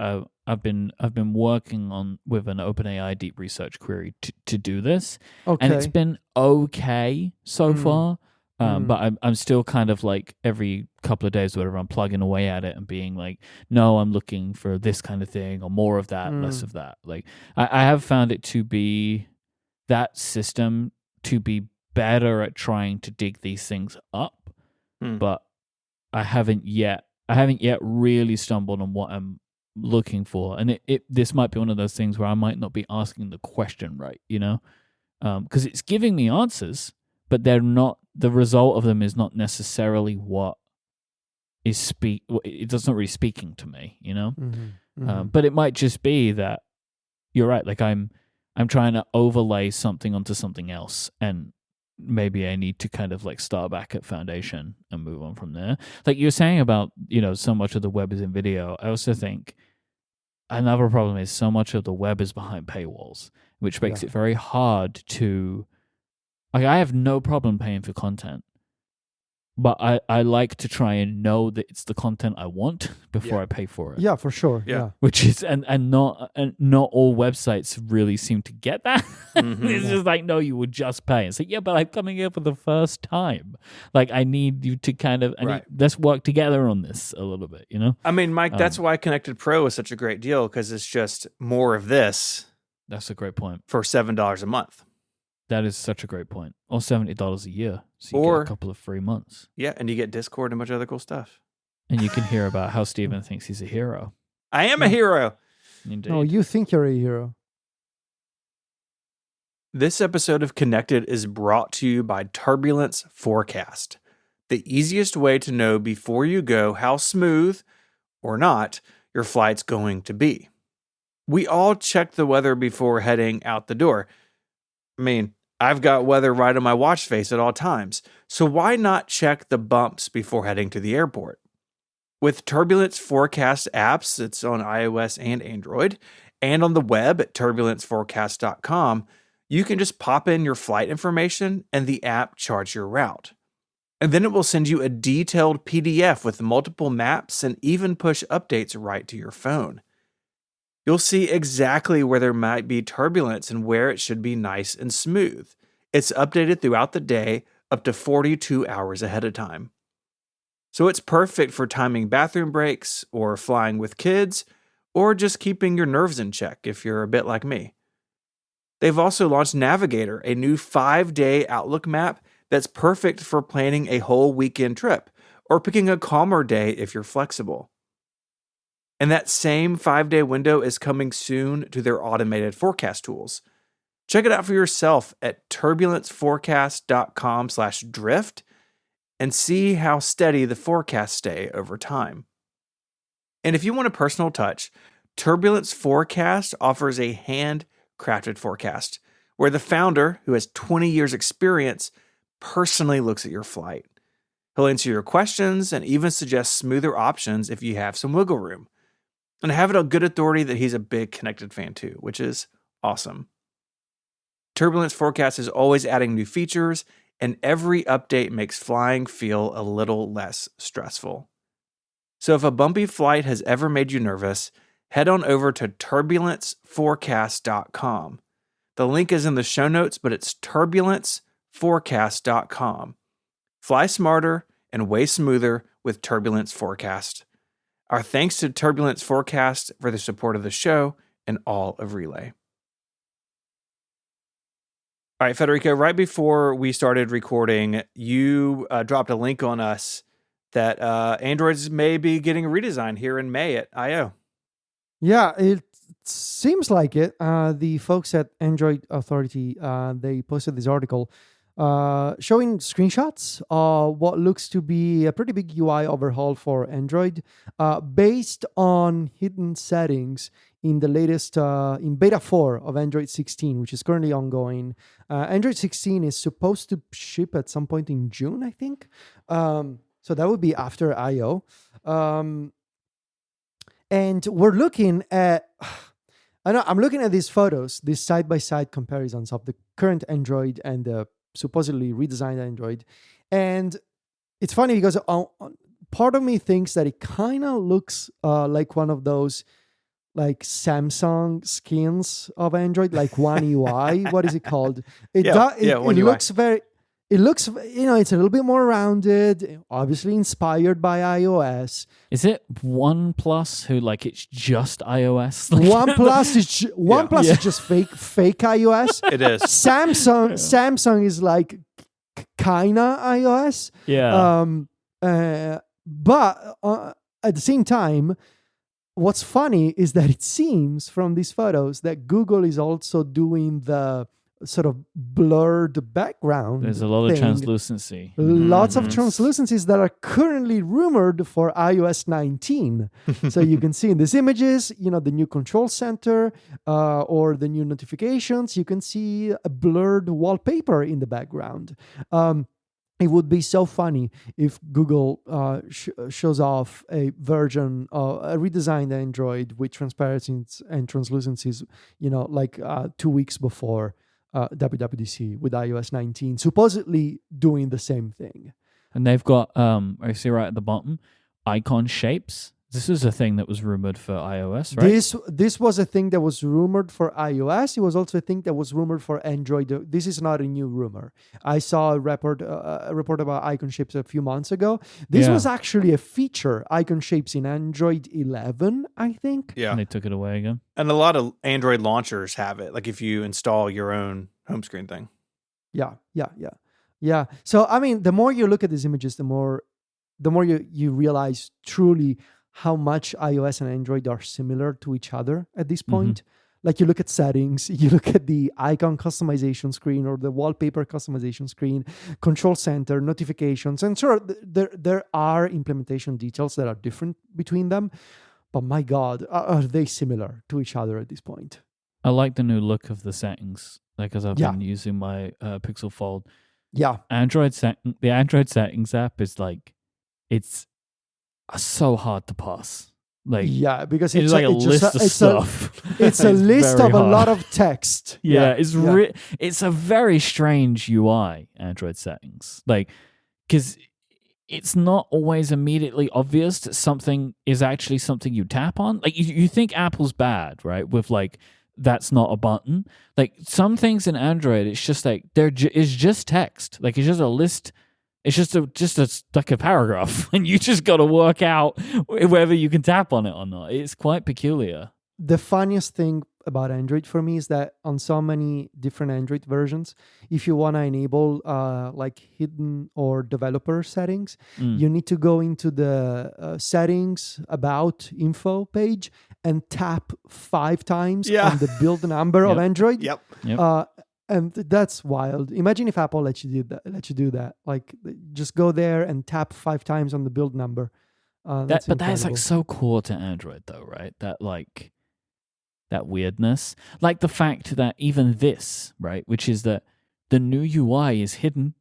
I've been working with an OpenAI deep research query to do this, and it's been okay so far. But I'm still kind of like every couple of days, whatever, I'm plugging away at it and being like, no, I'm looking for this kind of thing or more of that, less of that. Like I have found it to be that system to be better at trying to dig these things up, but I haven't yet really stumbled on what I'm looking for. And this might be one of those things where I might not be asking the question right, because it's giving me answers, but they're not, the result of them is not necessarily what is it's not really speaking to me, but it might just be that you're right. Like I'm trying to overlay something onto something else, and maybe I need to kind of like start back at foundation and move on from there. Like you're saying about, so much of the web is in video. I also think another problem is so much of the web is behind paywalls, which makes it very hard to, like, I have no problem paying for content, but I like to try and know that it's the content I want before I pay for it. Yeah, for sure. Yeah. Which is and not all websites really seem to get that. It's just like, no, you would just pay. It's like, yeah, but I'm coming here for the first time. Like, I need you to kind of let's work together on this a little bit, I mean, Myke, that's why Connected Pro is such a great deal, because it's just more of this. That's a great point. For $7 a month. That is such a great point. Or $70 a year. So you get a couple of free months. Yeah, and you get Discord and a bunch of other cool stuff. And you can hear about how Steven thinks he's a hero. I am a hero. Indeed. No, you think you're a hero. This episode of Connected is brought to you by Turbulence Forecast, the easiest way to know before you go how smooth or not your flight's going to be. We all check the weather before heading out the door. I mean, I've got weather right on my watch face at all times, so why not check the bumps before heading to the airport? With Turbulence Forecast apps, it's on iOS and Android, and on the web at turbulenceforecast.com, you can just pop in your flight information and the app charts your route. And then it will send you a detailed PDF with multiple maps and even push updates right to your phone. You'll see exactly where there might be turbulence and where it should be nice and smooth. It's updated throughout the day, up to 42 hours ahead of time. So it's perfect for timing bathroom breaks, or flying with kids, or just keeping your nerves in check if you're a bit like me. They've also launched Navigator, a new 5-day Outlook map that's perfect for planning a whole weekend trip, or picking a calmer day if you're flexible. And that same 5-day window is coming soon to their automated forecast tools. Check it out for yourself at turbulenceforecast.com/drift and see how steady the forecasts stay over time. And if you want a personal touch, Turbulence Forecast offers a handcrafted forecast where the founder, who has 20 years experience, personally looks at your flight. He'll answer your questions and even suggest smoother options if you have some wiggle room. And I have it on good authority that he's a big Connected fan too, which is awesome. Turbulence Forecast is always adding new features, and every update makes flying feel a little less stressful. So if a bumpy flight has ever made you nervous, head on over to turbulenceforecast.com. The link is in the show notes, but it's turbulenceforecast.com. Fly smarter and way smoother with Turbulence Forecast. Our thanks to Turbulence Forecast for the support of the show and all of Relay. All right, Federico, right before we started recording, you dropped a link on us that Androids may be getting a redesign here in May at I.O. Yeah, it seems like it. The folks at Android Authority, they posted this article showing screenshots of what looks to be a pretty big UI overhaul for Android based on hidden settings in the latest, in beta 4 of Android 16, which is currently ongoing. Android 16 is supposed to ship at some point in June, I think. So that would be after I.O. And we're looking at, I'm looking at these photos, these side-by-side comparisons of the current Android and the supposedly redesigned Android. And it's funny because part of me thinks that it kind of looks like one of those like Samsung skins of Android, like One UI. What is it called? It looks very... It looks, it's a little bit more rounded, obviously inspired by iOS. Is it OnePlus who it's just iOS? OnePlus is just fake iOS. It is. Samsung is like kinda iOS. Yeah. But at the same time, what's funny is that it seems from these photos that Google is also doing the sort of blurred background. There's a lot of translucency. Lots of translucencies that are currently rumored for iOS 19. So you can see in these images, the new control center or the new notifications. You can see a blurred wallpaper in the background. It would be so funny if Google shows off a version, a redesigned Android with transparencies and translucencies, 2 weeks before WWDC with iOS 19, supposedly doing the same thing. And they've got, I see right at the bottom, icon shapes. This is a thing that was rumored for iOS, right? This was a thing that was rumored for iOS. It was also a thing that was rumored for Android. This is not a new rumor. I saw a report about icon shapes a few months ago. This was actually a feature, icon shapes in Android 11, I think. Yeah. And they took it away again. And a lot of Android launchers have it, like if you install your own home screen thing. Yeah. So, the more you look at these images, the more you realize truly how much iOS and Android are similar to each other at this point. Like you look at settings, you look at the icon customization screen or the wallpaper customization screen, control center, notifications, and sure, there are implementation details that are different between them, but my God, are they similar to each other at this point? I like the new look of the settings, because I've been using my Pixel Fold. Yeah. The Android settings app is it's are so hard to pass. Like, yeah, because it's like a list of stuff. It's a list of a lot of text. Yeah, it's a very strange UI, Android settings. Like, because it's not always immediately obvious that something is actually something you tap on. Like, you think Apple's bad, right? With like, that's not a button. Like, some things in Android, it's just like, it's just text. Like, it's just a list. It's just like a paragraph, and you just got to work out whether you can tap on it or not. It's quite peculiar. The funniest thing about Android for me is that on so many different Android versions, if you want to enable like hidden or developer settings, you need to go into the settings about info page and tap 5 times on the build number of Android. Yep. And that's wild. Imagine if Apple let you do that. Like, just go there and tap 5 times on the build number. But that is like so core to Android, though, right? That like that weirdness, like the fact that even this, right, which is that the new UI is hidden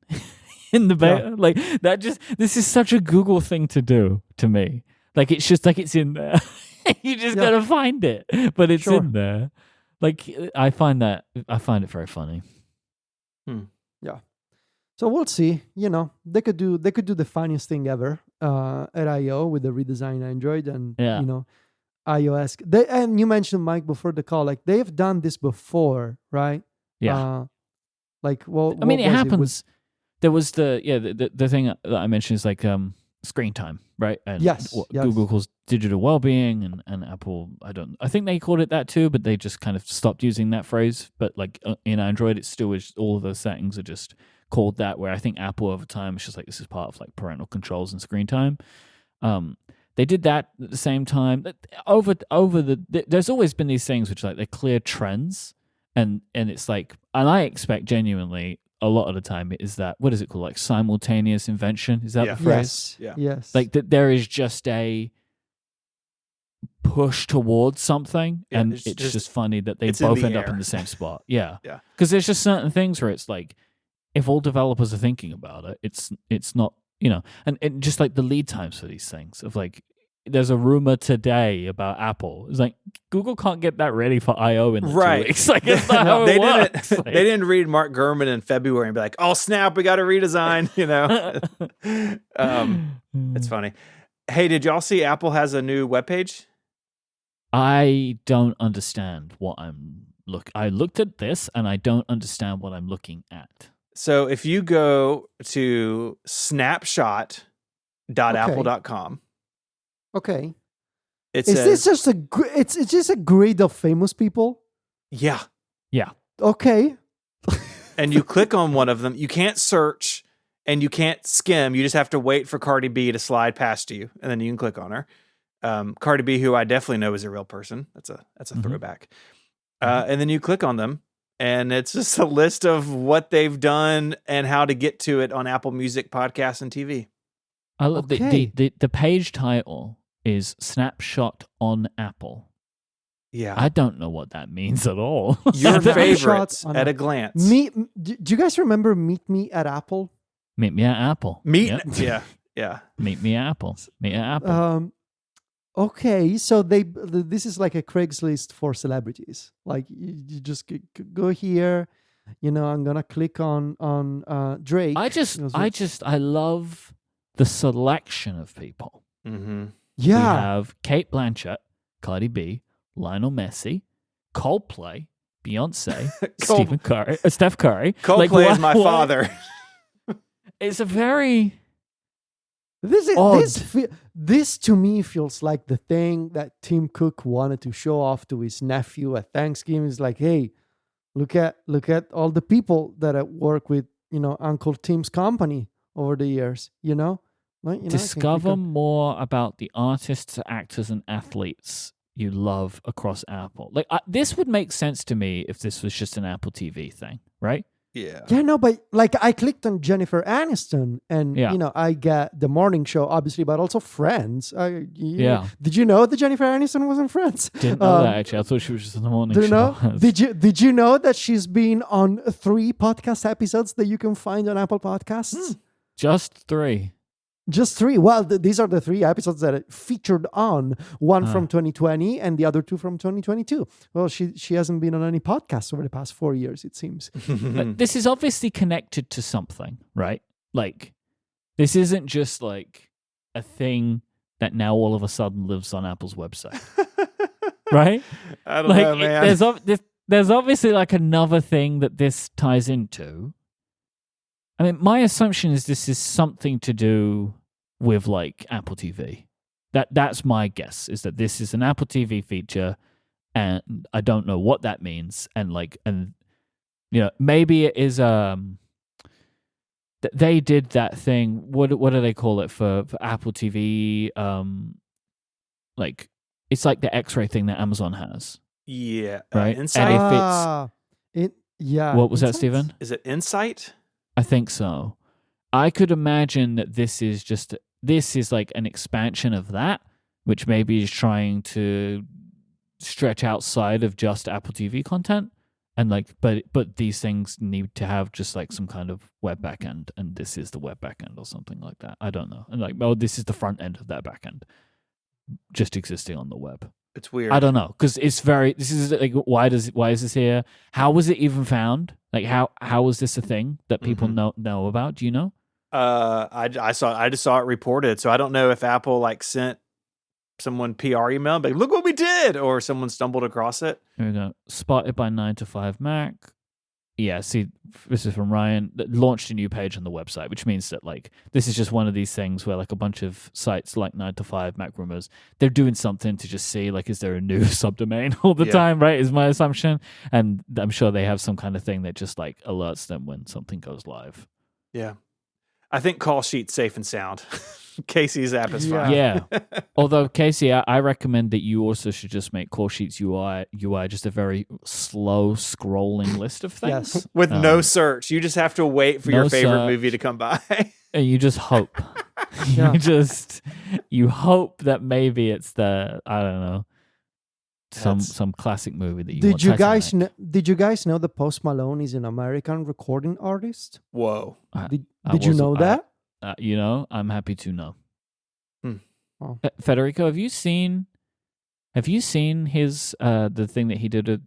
in the beta. Like that. This is such a Google thing to do to me. Like, it's just like it's in there. You just gotta find it, but it's in there. Like, I find it very funny. Yeah. So we'll see. You know, they could do the funniest thing ever at I/O with the redesigned Android and you know, iOS. And you mentioned, Myke, before the call, like they've done this before, right? Yeah. Like, well, I mean, it happens. There was the thing that I mentioned is like screen time, right? And what Google calls digital well-being, and Apple, I think they called it that too, but they just kind of stopped using that phrase. But like in Android, it still is, all of those settings are just called that, where I think Apple over time is just like, this is part of like parental controls and screen time. They did that at the same time. There's always been these things which like they're clear trends, and it's like, and I expect genuinely a lot of the time it is that, what is it called, like simultaneous invention? Is that the phrase? Yes. Like that there is just a push towards something, and it's just funny that they both end up in the same spot. Yeah. Because there's just certain things where it's like, if all developers are thinking about it, it's not, you know, and just like the lead times for these things of like, there's a rumor today about Apple. It's like, Google can't get that ready for I/O in 2 weeks. Like, it's not how it works. They didn't read Mark Gurman in February and be like, oh snap, we got to redesign, you know. It's funny. Hey, did y'all see Apple has a new webpage? I don't understand what I looked at this and I don't understand what I'm looking at. So if you go to snapshot.apple.com. Okay. Is this just it's just a grid of famous people? Yeah. Okay. And you click on one of them. You can't search and you can't skim. You just have to wait for Cardi B to slide past you, and then you can click on her. Cardi B, who I definitely know is a real person. That's a throwback. And then you click on them, and it's just a list of what they've done and how to get to it on Apple Music, podcasts, and TV. I love the page title is Snapshot on Apple. Yeah. I don't know what that means at all. Your favorites at a glance. Do you guys remember Meet Me at Apple? Meet me at Apple. Yeah. Meet me at Apple. Meet at Apple. Okay, so this is like a Craigslist for celebrities. Like, you just go here, you know, I'm gonna click on Drake. I love the selection of people. Mm-hmm. Yeah. We have Kate Blanchett, Cardi B, Lionel Messi, Coldplay, Beyonce, Steph Curry. Coldplay is my father. It's a very this to me feels like the thing that Tim Cook wanted to show off to his nephew at Thanksgiving. It's like, hey, look at all the people that I work with, you know, Uncle Tim's company over the years, you know? Discover more about the artists, actors, and athletes you love across Apple. Like, this would make sense to me if this was just an Apple TV thing, right? Yeah. Yeah, no, but like I clicked on Jennifer Aniston, and you know, I get the morning show, obviously, but also Friends. Did you know that Jennifer Aniston was in Friends? Didn't know that, actually. I thought she was just on the morning show. Know? Did you know that she's been on 3 podcast episodes that you can find on Apple Podcasts? Just 3. Just 3. Well, these are the 3 episodes that it featured on. One from 2020 and the other 2 from 2022. Well, she hasn't been on any podcast over the past 4 years, it seems. But this is obviously connected to something, right? Like, this isn't just like a thing that now all of a sudden lives on Apple's website, right? I don't know, man. There's obviously like another thing that this ties into. I mean, my assumption is this is something to do with like Apple TV. That's my guess, is that this is an Apple TV feature, and I don't know what that means. And maybe it is they did that thing. What do they call it for Apple TV? Like it's like the X-ray thing that Amazon has. Yeah, right. Insight. And if it's what was that, Stephen? Is it Insight? I think so. I could imagine that this is like an expansion of that, which maybe is trying to stretch outside of just Apple TV content, and like, but these things need to have just like some kind of web backend, and this is the web backend or something like that. I don't know. And like, this is the front end of that backend, just existing on the web. It's weird. I don't know, because this is like, why is this here? How was it even found? Like, how was this a thing that people know about? Do you know? I just saw it reported, so I don't know if Apple like sent someone PR email, but look what we did, or someone stumbled across it. Here we go. Spotted by 9to5Mac. Yeah, see, this is from Ryan. That launched a new page on the website, which means that like this is just one of these things where like a bunch of sites like 9to5Mac Rumors, they're doing something to just see like, is there a new subdomain all the time, right? Is my assumption, and I'm sure they have some kind of thing that just like alerts them when something goes live. Yeah, I think Call Sheet's safe and sound. Casey's app is fine. Yeah. Although, Casey, I recommend that you also should just make Call Sheets UI just a very slow scrolling list of things. Yes. With no search. You just have to wait for your favorite movie to come by. And you just hope. You hope that maybe it's the, I don't know, some classic movie that you want. Did you guys know that Post Malone is an American recording artist? Whoa. Did you know that? I'm happy to know. Oh. Federico, have you seen his the thing that he did on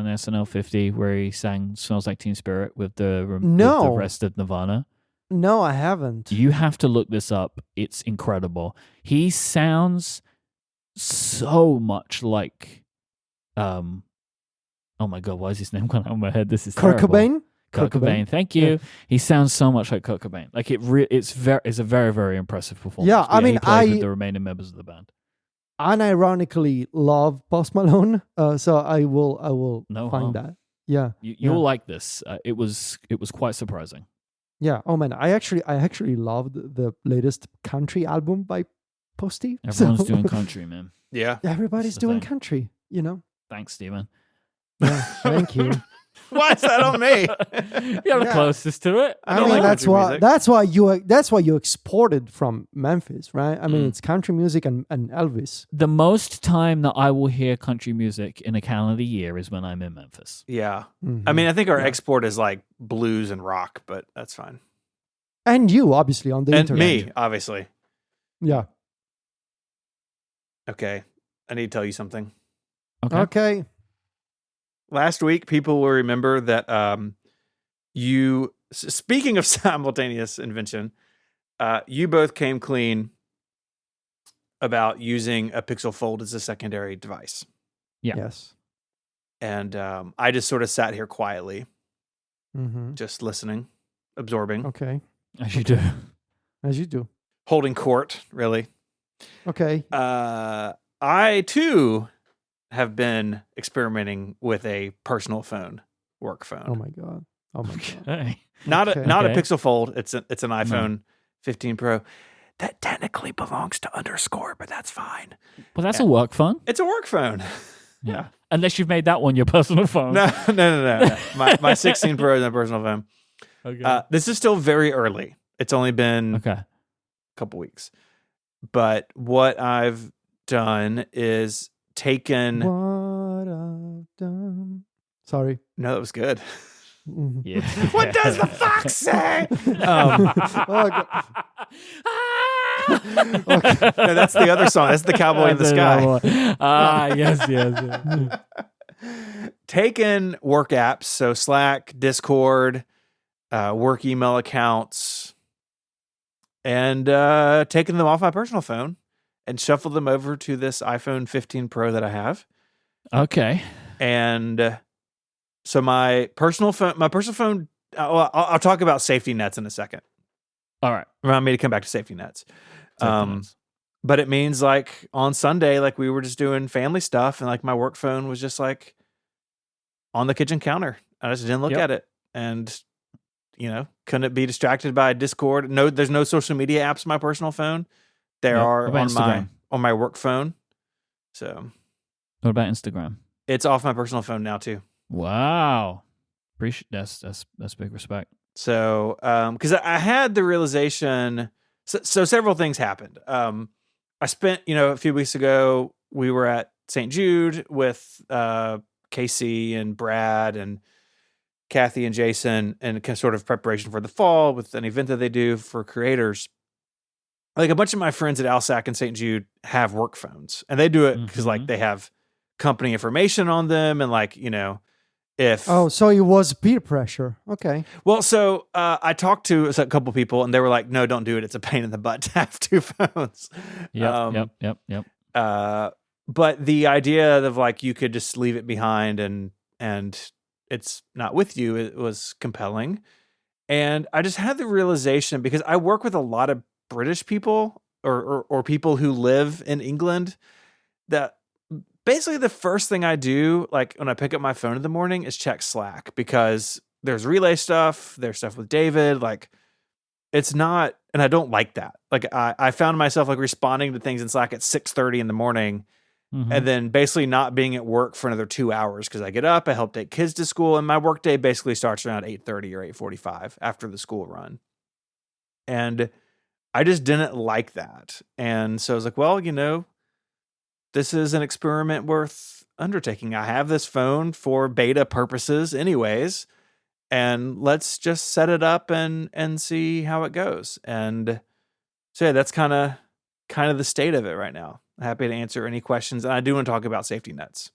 SNL 50 where he sang "Smells Like Teen Spirit" with the rest of Nirvana? No, I haven't. You have to look this up. It's incredible. He sounds so much like, oh my god, why is his name going out of my head? This is Kurt terrible. Cobain. Kurt Cobain, thank you. Yeah. He sounds so much like Kurt Cobain. Like it's a very, very impressive performance. Yeah, I mean, he played with the remaining members of the band. Unironically love Post Malone, so I will find that. Yeah, you'll like this. It was quite surprising. Yeah. Oh man, I actually loved the latest country album by Posty. Everyone's doing country, man. Yeah, everybody's doing country. Thanks, Steven. Yeah, thank you. Why is that on me? You're the closest to it. I mean, that's why you exported from Memphis, right? I mean, it's country music and Elvis. The most time that I will hear country music in a calendar year is when I'm in Memphis. Yeah. Mm-hmm. I mean, I think our export is like blues and rock, but that's fine. And you, obviously, on the internet. And me, obviously. Yeah. Okay. I need to tell you something. Okay. Last week, people will remember that speaking of simultaneous invention, you both came clean about using a Pixel Fold as a secondary device. Yeah. Yes. And I just sort of sat here quietly, just listening, absorbing. Okay. As you do. As you do. Holding court, really. Okay. I, too, have been experimenting with a personal phone, work phone. Oh my god! Okay. Not a Pixel Fold. It's an iPhone 15 Pro that technically belongs to Underscore, but that's fine. Well, that's a work phone. It's a work phone. Yeah. Unless you've made that one your personal phone. No. My 16 Pro is my personal phone. Okay. This is still very early. It's only been a couple weeks. But what I've done is taken. What I've done. Sorry. No, that was good. Yeah. What does the fox say? No, that's the other song. That's the Cowboy in the Sky. Yes. Taking work apps, so Slack, Discord, work email accounts, and taking them off my personal phone and shuffled them over to this iPhone 15 Pro that I have. Okay. And so my personal phone, I'll talk about safety nets in a second. All right. Remind me to come back to safety nets. But it means like on Sunday, like we were just doing family stuff and like my work phone was just like on the kitchen counter. I just didn't look at it and, couldn't be distracted by Discord. No, there's no social media apps on my personal phone. There are on my work phone. So what about Instagram? It's off my personal phone now too. Wow. Appreciate that's big respect. So, because I had the realization, so several things happened. I spent, a few weeks ago, we were at St. Jude with Casey and Brad and Kathy and Jason, and sort of preparation for the fall with an event that they do for creators. Like a bunch of my friends at ALSAC and St. Jude have work phones, and they do it because like they have company information on them, and like so it was peer pressure. Okay. Well, so I talked to a couple people, and they were like, "No, don't do it. It's a pain in the butt to have two phones." Yep. But the idea of like you could just leave it behind and it's not with you, it was compelling. And I just had the realization, because I work with a lot of British people or people who live in England, that basically the first thing I do, like when I pick up my phone in the morning, is check Slack, because there's relay stuff, there's stuff with David, like it's not, and I don't like that. Like I found myself like responding to things in Slack at 6:30 in the morning, and then basically not being at work for another 2 hours, because I get up, I help take kids to school, and my workday basically starts around 8:30 or 8:45 after the school run. And I just didn't like that. And so I was like, well, this is an experiment worth undertaking. I have this phone for beta purposes anyways, and let's just set it up and see how it goes. And so yeah, that's kind of the state of it right now. Happy to answer any questions. And I do want to talk about safety nets.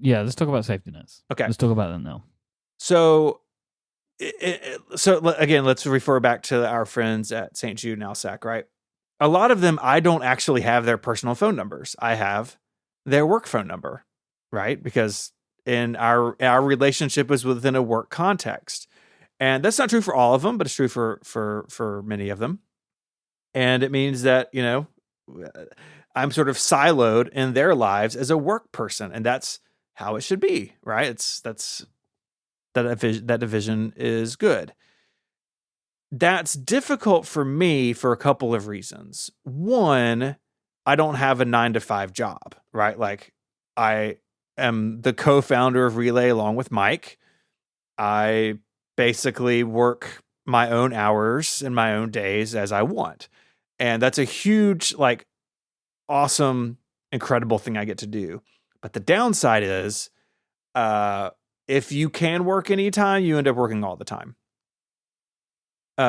Yeah, let's talk about safety nets. Okay. Let's talk about them now. So, again, let's refer back to our friends at St. Jude and ALSAC, right? A lot of them, I don't actually have their personal phone numbers. I have their work phone number, right? Because in our relationship is within a work context. And that's not true for all of them, but it's true for many of them. And it means that, I'm sort of siloed in their lives as a work person, and that's how it should be, right? That division is good. That's difficult for me for a couple of reasons. One, I don't have a 9-to-5 job, right? Like I am the co-founder of Relay along with Myke. I basically work my own hours and my own days as I want. And that's a huge, like, awesome, incredible thing I get to do. But the downside is, if you can work anytime, you end up working all the time.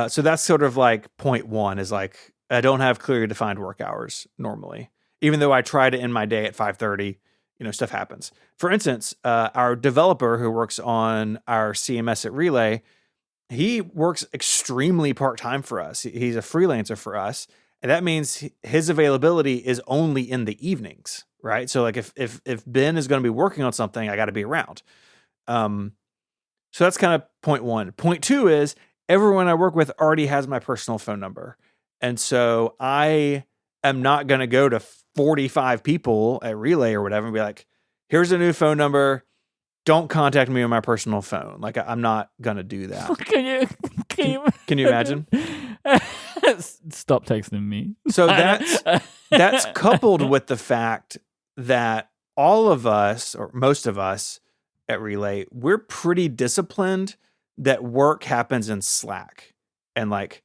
So that's sort of like point one, is like, I don't have clearly defined work hours normally, even though I try to end my day at 5:30, stuff happens. For instance, our developer who works on our CMS at Relay, he works extremely part-time for us. He's a freelancer for us. And that means his availability is only in the evenings, right? So like if Ben is going to be working on something, I got to be around. So that's kind of point one. Point two is everyone I work with already has my personal phone number. And so I am not going to go to 45 people at Relay or whatever and be like, here's a new phone number. Don't contact me on my personal phone. Like I'm not going to do that. Can you imagine? Stop texting me. So that's coupled with the fact that all of us, or most of us at Relay, we're pretty disciplined that work happens in Slack and like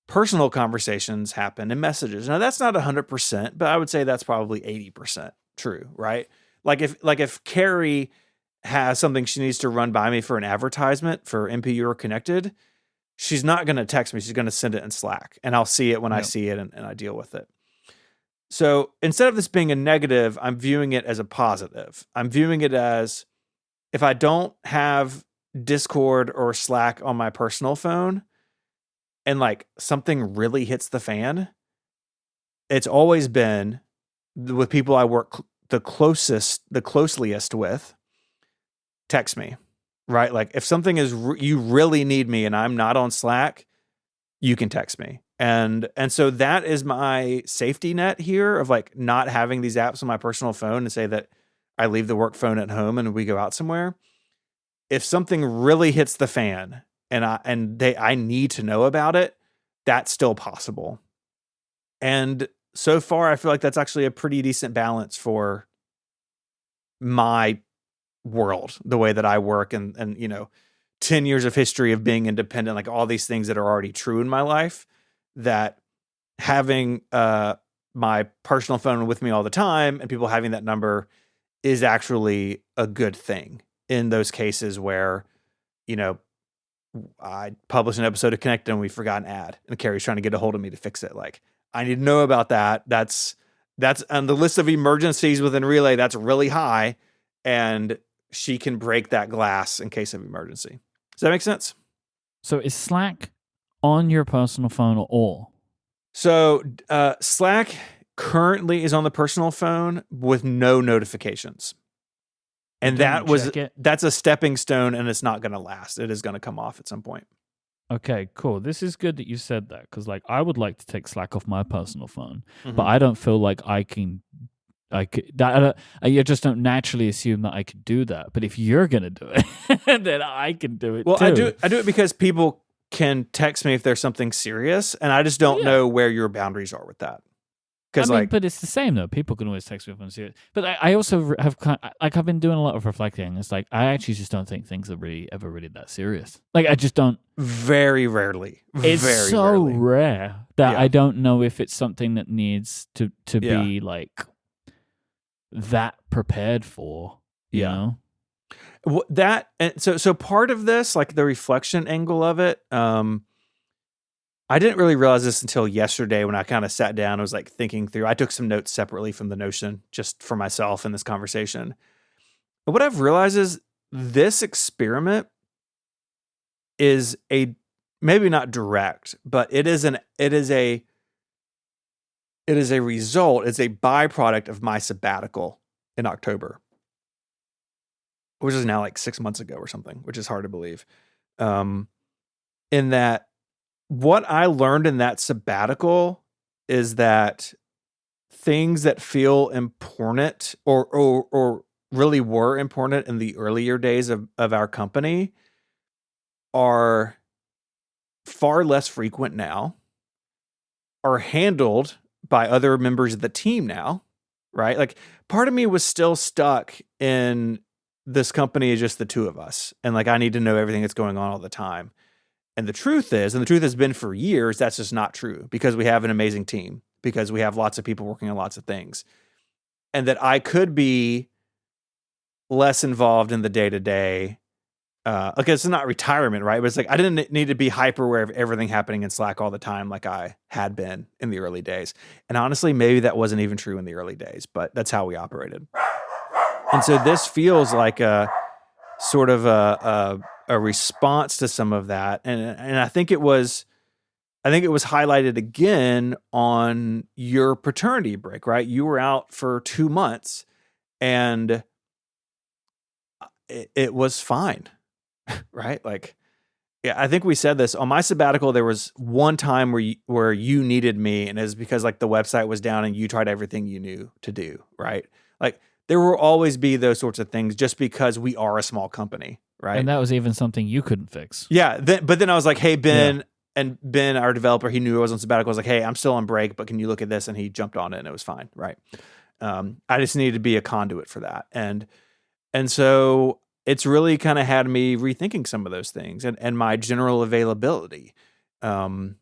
personal conversations happen in messages. Now that's not 100%, but I would say that's probably 80% true, right? Like if Carrie has something she needs to run by me for an advertisement for MPU or Connected, she's not going to text me. She's going to send it in Slack, and I'll see it when I see it, and I deal with it. So instead of this being a negative, I'm viewing it as a positive. I'm viewing it as, if I don't have Discord or Slack on my personal phone and like something really hits the fan, it's always been with people I work the closest with, text me, right? Like if something is, you really need me and I'm not on Slack, you can text me. And so that is my safety net here of like not having these apps on my personal phone to say that I leave the work phone at home and we go out somewhere. If something really hits the fan and I need to know about it, that's still possible. And so far, I feel like that's actually a pretty decent balance for my world, the way that I work, and 10 years of history of being independent, like all these things that are already true in my life, that having my personal phone with me all the time and people having that number is actually a good thing in those cases where, I published an episode of Connected and we forgot an ad and Carrie's trying to get a hold of me to fix it. Like, I need to know about that. That's on the list of emergencies within Relay. That's really high, and she can break that glass in case of emergency. Does that make sense? So is Slack on your personal phone at all? So Slack currently is on the personal phone with no notifications. And that's a stepping stone, and it's not going to last. It is going to come off at some point. Okay, cool. This is good that you said that, because like I would like to take Slack off my personal phone, but I don't feel like I just don't naturally assume that I could do that. But if you're gonna do it, then I can do it. Well, too. I do it because people can text me if there's something serious, and I just don't know where your boundaries are with that. But it's the same though. People can always text me if I'm serious. But I also have I've been doing a lot of reflecting. It's like I actually just don't think things are ever really that serious. Like I just don't. Very rarely. It's very so rarely. rare that I don't know if it's something that needs to be like that prepared for. You know? That, and so part of this, like the reflection angle of it, I didn't really realize this until yesterday when I kind of sat down and was like thinking through. I took some notes separately from the Notion just for myself in this conversation. And what I've realized is this experiment is maybe not direct, but it is a result, it's a byproduct of my sabbatical in October, which is now like 6 months ago or something, which is hard to believe. In that, what I learned in that sabbatical is that things that feel important or really were important in the earlier days of our company are far less frequent now, are handled by other members of the team now, right? Like part of me was still stuck in this company is just the two of us. And like, I need to know everything that's going on all the time. And the truth has been for years, that's just not true, because we have an amazing team, because we have lots of people working on lots of things. And that I could be less involved in the day-to-day. Okay, it's not retirement, right? But it's like I didn't need to be hyper aware of everything happening in Slack all the time like I had been in the early days. And honestly, maybe that wasn't even true in the early days, but that's how we operated. And so this feels like a sort of a response to some of that, and I think it was highlighted again on your paternity break, right? You were out for 2 months, and it was fine, right? Like, yeah, I think we said this on my sabbatical. There was one time where you needed me, and it was because like the website was down, and you tried everything you knew to do, right? Like there will always be those sorts of things, just because we are a small company. Right. And that was even something you couldn't fix. Yeah. But then I was like, hey, Ben, and Ben, our developer, he knew I was on sabbatical. I was like, hey, I'm still on break, but can you look at this? And he jumped on it and it was fine. Right. I just needed to be a conduit for that. And so it's really kind of had me rethinking some of those things and my general availability. So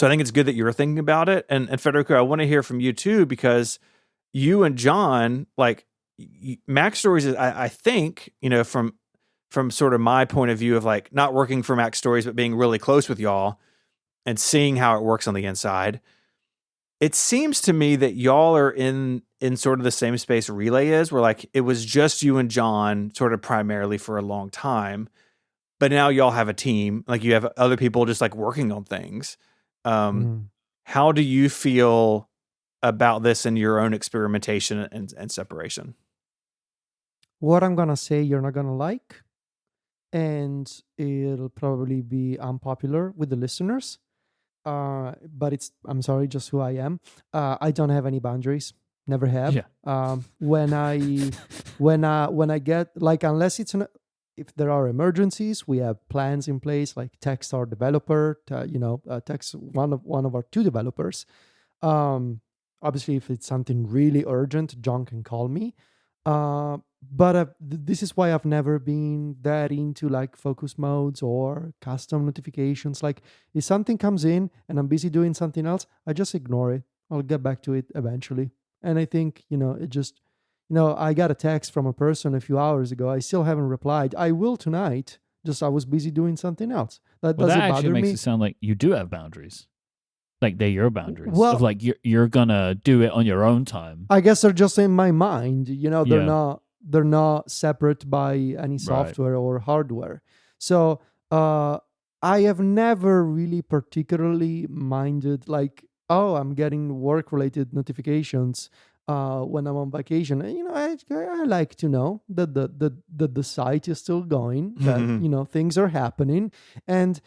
I think it's good that you're thinking about it. And Federico, I want to hear from you too, because you and John, like, Mac Stories is, I think, from sort of my point of view of like not working for Mac Stories, but being really close with y'all and seeing how it works on the inside. It seems to me that y'all are in sort of the same space Relay is, where like it was just you and John sort of primarily for a long time, but now y'all have a team, like you have other people just like working on things. How do you feel about this and your own experimentation and separation? What I'm gonna say you're not gonna like, and it'll probably be unpopular with the listeners. But I'm sorry, just who I am. I don't have any boundaries. Never have. Yeah. When I get like, unless if there are emergencies, we have plans in place, like text our developer, text one of our 2 developers. Obviously, if it's something really urgent, John can call me. But this is why I've never been that into like focus modes or custom notifications. Like if something comes in and I'm busy doing something else, I just ignore it. I'll get back to it eventually. And I think, it just, I got a text from a person a few hours ago. I still haven't replied. I will tonight. Just I was busy doing something else. That actually makes me? It sound like you do have boundaries. Like they're your boundaries. Well, of like you're gonna do it on your own time. I guess they're just in my mind. They're not separate by any software or hardware. So I have never really particularly minded like, oh, I'm getting work-related notifications when I'm on vacation. I like to know that the site is still going, that things are happening, and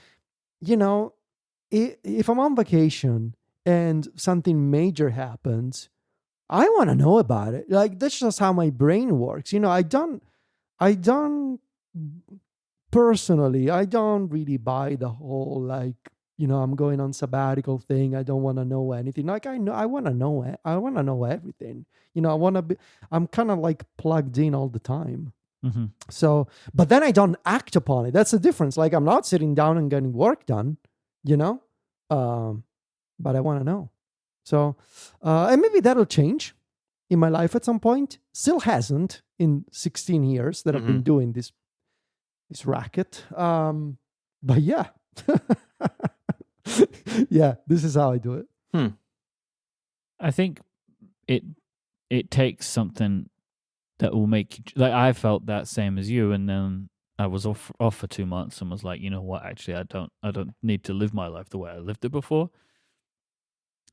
if I'm on vacation and something major happens, I want to know about it. Like that's just how my brain works. I don't personally, I don't really buy the whole like, I'm going on sabbatical thing. I don't want to know anything. Like I want to know it. I want to know everything. I'm kind of like plugged in all the time. Mm-hmm. So, but then I don't act upon it. That's the difference. Like I'm not sitting down and getting work done, but I want to know. So, and maybe that'll change in my life at some point. Still hasn't in 16 years that I've been doing this racket. But yeah, yeah, this is how I do it. I think it takes something that will make you, like I felt that same as you, and then I was off for 2 months and was like, you know what? Actually, I don't need to live my life the way I lived it before.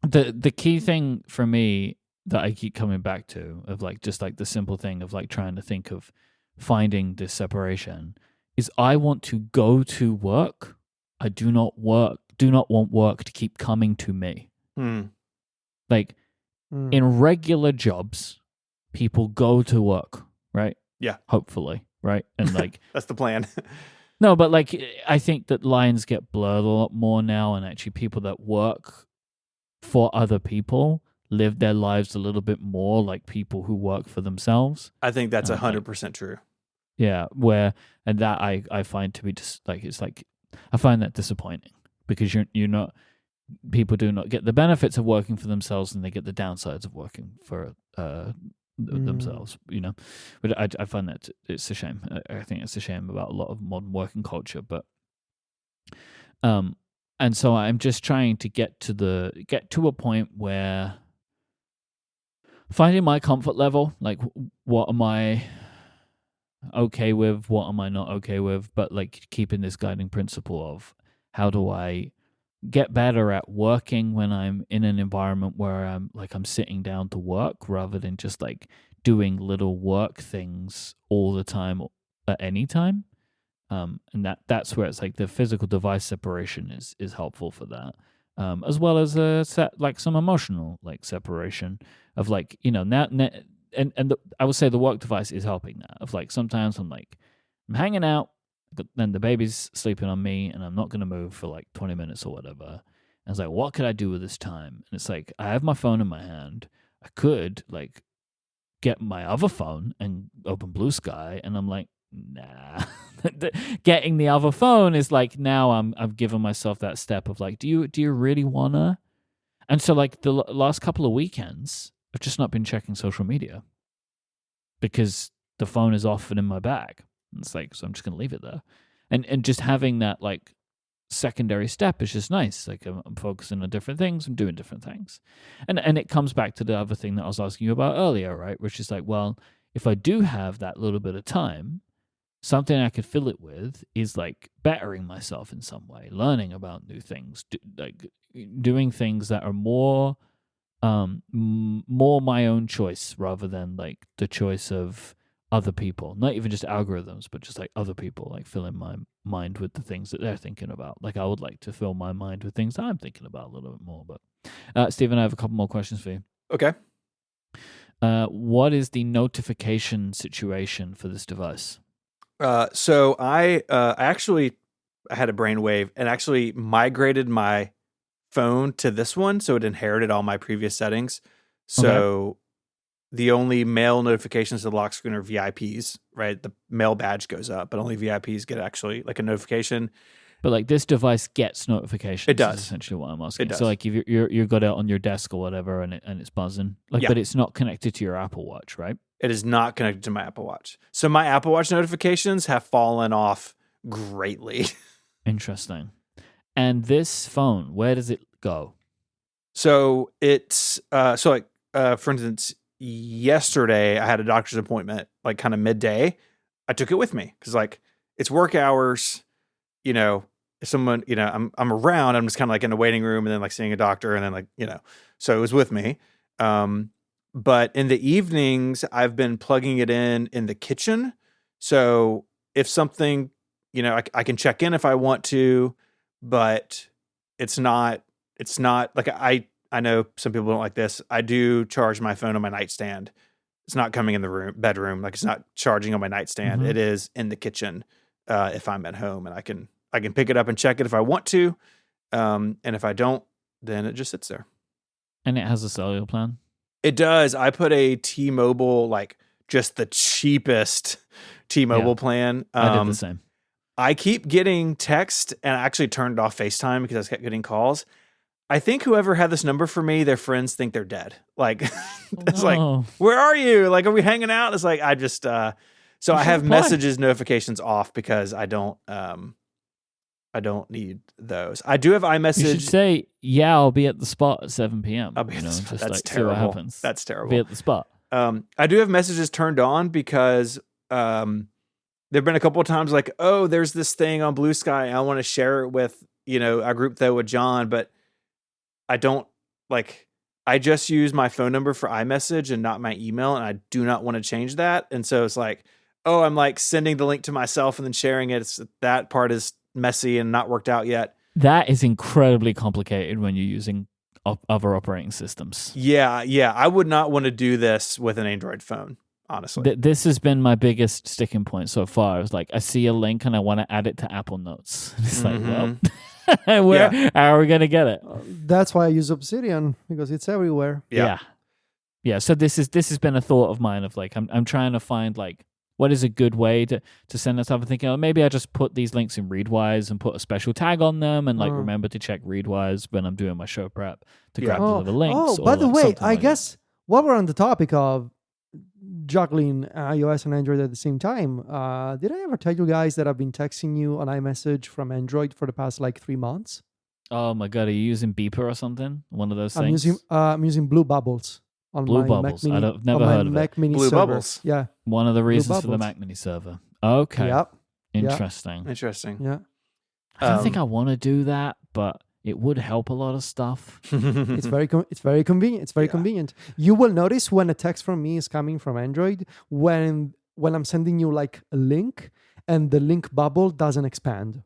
The key thing for me that I keep coming back to, of like just like the simple thing of like trying to think of finding this separation, is I want to go to work. I do not want work to keep coming to me. Like in regular jobs, people go to work, right? Yeah. Hopefully, right? And like that's the plan. No, but like I think that lines get blurred a lot more now, and actually people that work for other people live their lives a little bit more like people who work for themselves. I think that's 100% true. Yeah, and that I find to be just like, it's like I find that disappointing, because you're not, people do not get the benefits of working for themselves, and they get the downsides of working for themselves, But I find that it's a shame. I think it's a shame about a lot of modern working culture, but and so I'm just trying to get to a point where finding my comfort level, like what am I okay with, what am I not okay with, but like keeping this guiding principle of how do I get better at working when I'm in an environment where I'm sitting down to work, rather than just like doing little work things all the time at any time. And that's where it's like the physical device separation is helpful for that, as well as like some emotional like separation of like, now and I would say the work device is helping that, of like sometimes I'm hanging out, but then the baby's sleeping on me and I'm not going to move for like 20 minutes or whatever. And it's like, what could I do with this time? And it's like, I have my phone in my hand. I could like get my other phone and open Blue Sky, and I'm like, nah. Getting the other phone is like, now I've given myself that step of like, do you really wanna? And so like the last couple of weekends, I've just not been checking social media. because the phone is off and in my bag. It's like, so I'm just going to leave it there. And just having that like secondary step is just nice. Like I'm focusing on different things, I'm doing different things. And it comes back to the other thing that I was asking you about earlier, right? Which is like, well, if I do have that little bit of time, something I could fill it with is like bettering myself in some way, learning about new things, doing things that are more my own choice rather than like the choice of other people. Not even just algorithms, but just like other people, like filling my mind with the things that they're thinking about. Like I would like to fill my mind with things I'm thinking about a little bit more. But Stephen, I have a couple more questions for you. Okay. What is the notification situation for this device? So I actually had a brainwave and actually migrated my phone to this one, so it inherited all my previous settings. So the only mail notifications to the lock screen are VIPs, right? The mail badge goes up, but only VIPs get actually like a notification. But like this device gets notifications. It does. Is essentially what I'm asking. It does. So like if you got it on your desk or whatever, and it's buzzing, like, but it's not connected to your Apple Watch, right? It is not connected to my Apple Watch. So my Apple Watch notifications have fallen off greatly. Interesting. And this phone, where does it go? So it's for instance, yesterday I had a doctor's appointment, like kind of midday. I took it with me because like it's work hours, you know. If someone, you know, I'm around, I'm just kind of like in the waiting room and then like seeing a doctor and then like, you know, so it was with me. But in the evenings, I've been plugging it in the kitchen. So if something, you know, I can check in if I want to, but it's not like I know some people don't like this. I do charge my phone on my nightstand. It's not coming in the bedroom. Like it's not charging on my nightstand. Mm-hmm. It is in the kitchen if I'm at home, and I can pick it up and check it if I want to. And if I don't, then it just sits there. And it has a cellular plan? It does. I put a T-Mobile, like just the cheapest T-Mobile plan. I did the same. I keep getting text, and I actually turned off FaceTime because I kept getting calls. I think whoever had this number for me, their friends think they're dead. Like, it's like, where are you? Like, are we hanging out? It's like, I just, so I have messages notifications off because I don't need those. I do have iMessage. You should say, yeah, I'll be at the spot at 7 p.m. I'll be at the spot. Just That's like, terrible. See what happens. That's terrible. Be at the spot. I do have messages turned on because there've been a couple of times like, oh, there's this thing on Blue Sky. I want to share it with, you know, a group though with John, but I don't like, I just use my phone number for iMessage and not my email. And I do not want to change that. And so it's like, oh, I'm like sending the link to myself and then sharing it. That part is messy and not worked out yet. That is incredibly complicated when you're using other operating systems. Yeah. I would not want to do this with an Android phone, honestly. This has been my biggest sticking point so far. It's like I see a link and I want to add it to Apple Notes. It's like, well, how are we going to get it? That's why I use Obsidian, because it's everywhere. Yeah. So this has been a thought of mine of like I'm trying to find like what is a good way to send that stuff. I'm thinking, oh, maybe I just put these links in Readwise and put a special tag on them and like remember to check Readwise when I'm doing my show prep to grab the little links. Oh, by the way, I guess that. while we're on the topic of juggling iOS and Android at the same time, did I ever tell you guys that I've been texting you on iMessage from Android for the past like 3 months? Oh my God, are you using Beeper or something? One of those things? I'm using Blue Bubbles. On Blue my Bubbles. Mac Mini, I've never heard of Mac it. Mini Blue server. Bubbles. Yeah. One of the reasons for the Mac Mini server. Okay. Yep. Interesting. Yeah. I don't think I want to do that, but it would help a lot of stuff. It's very convenient. It's very convenient. You will notice when a text from me is coming from Android when I'm sending you like a link and the link bubble doesn't expand.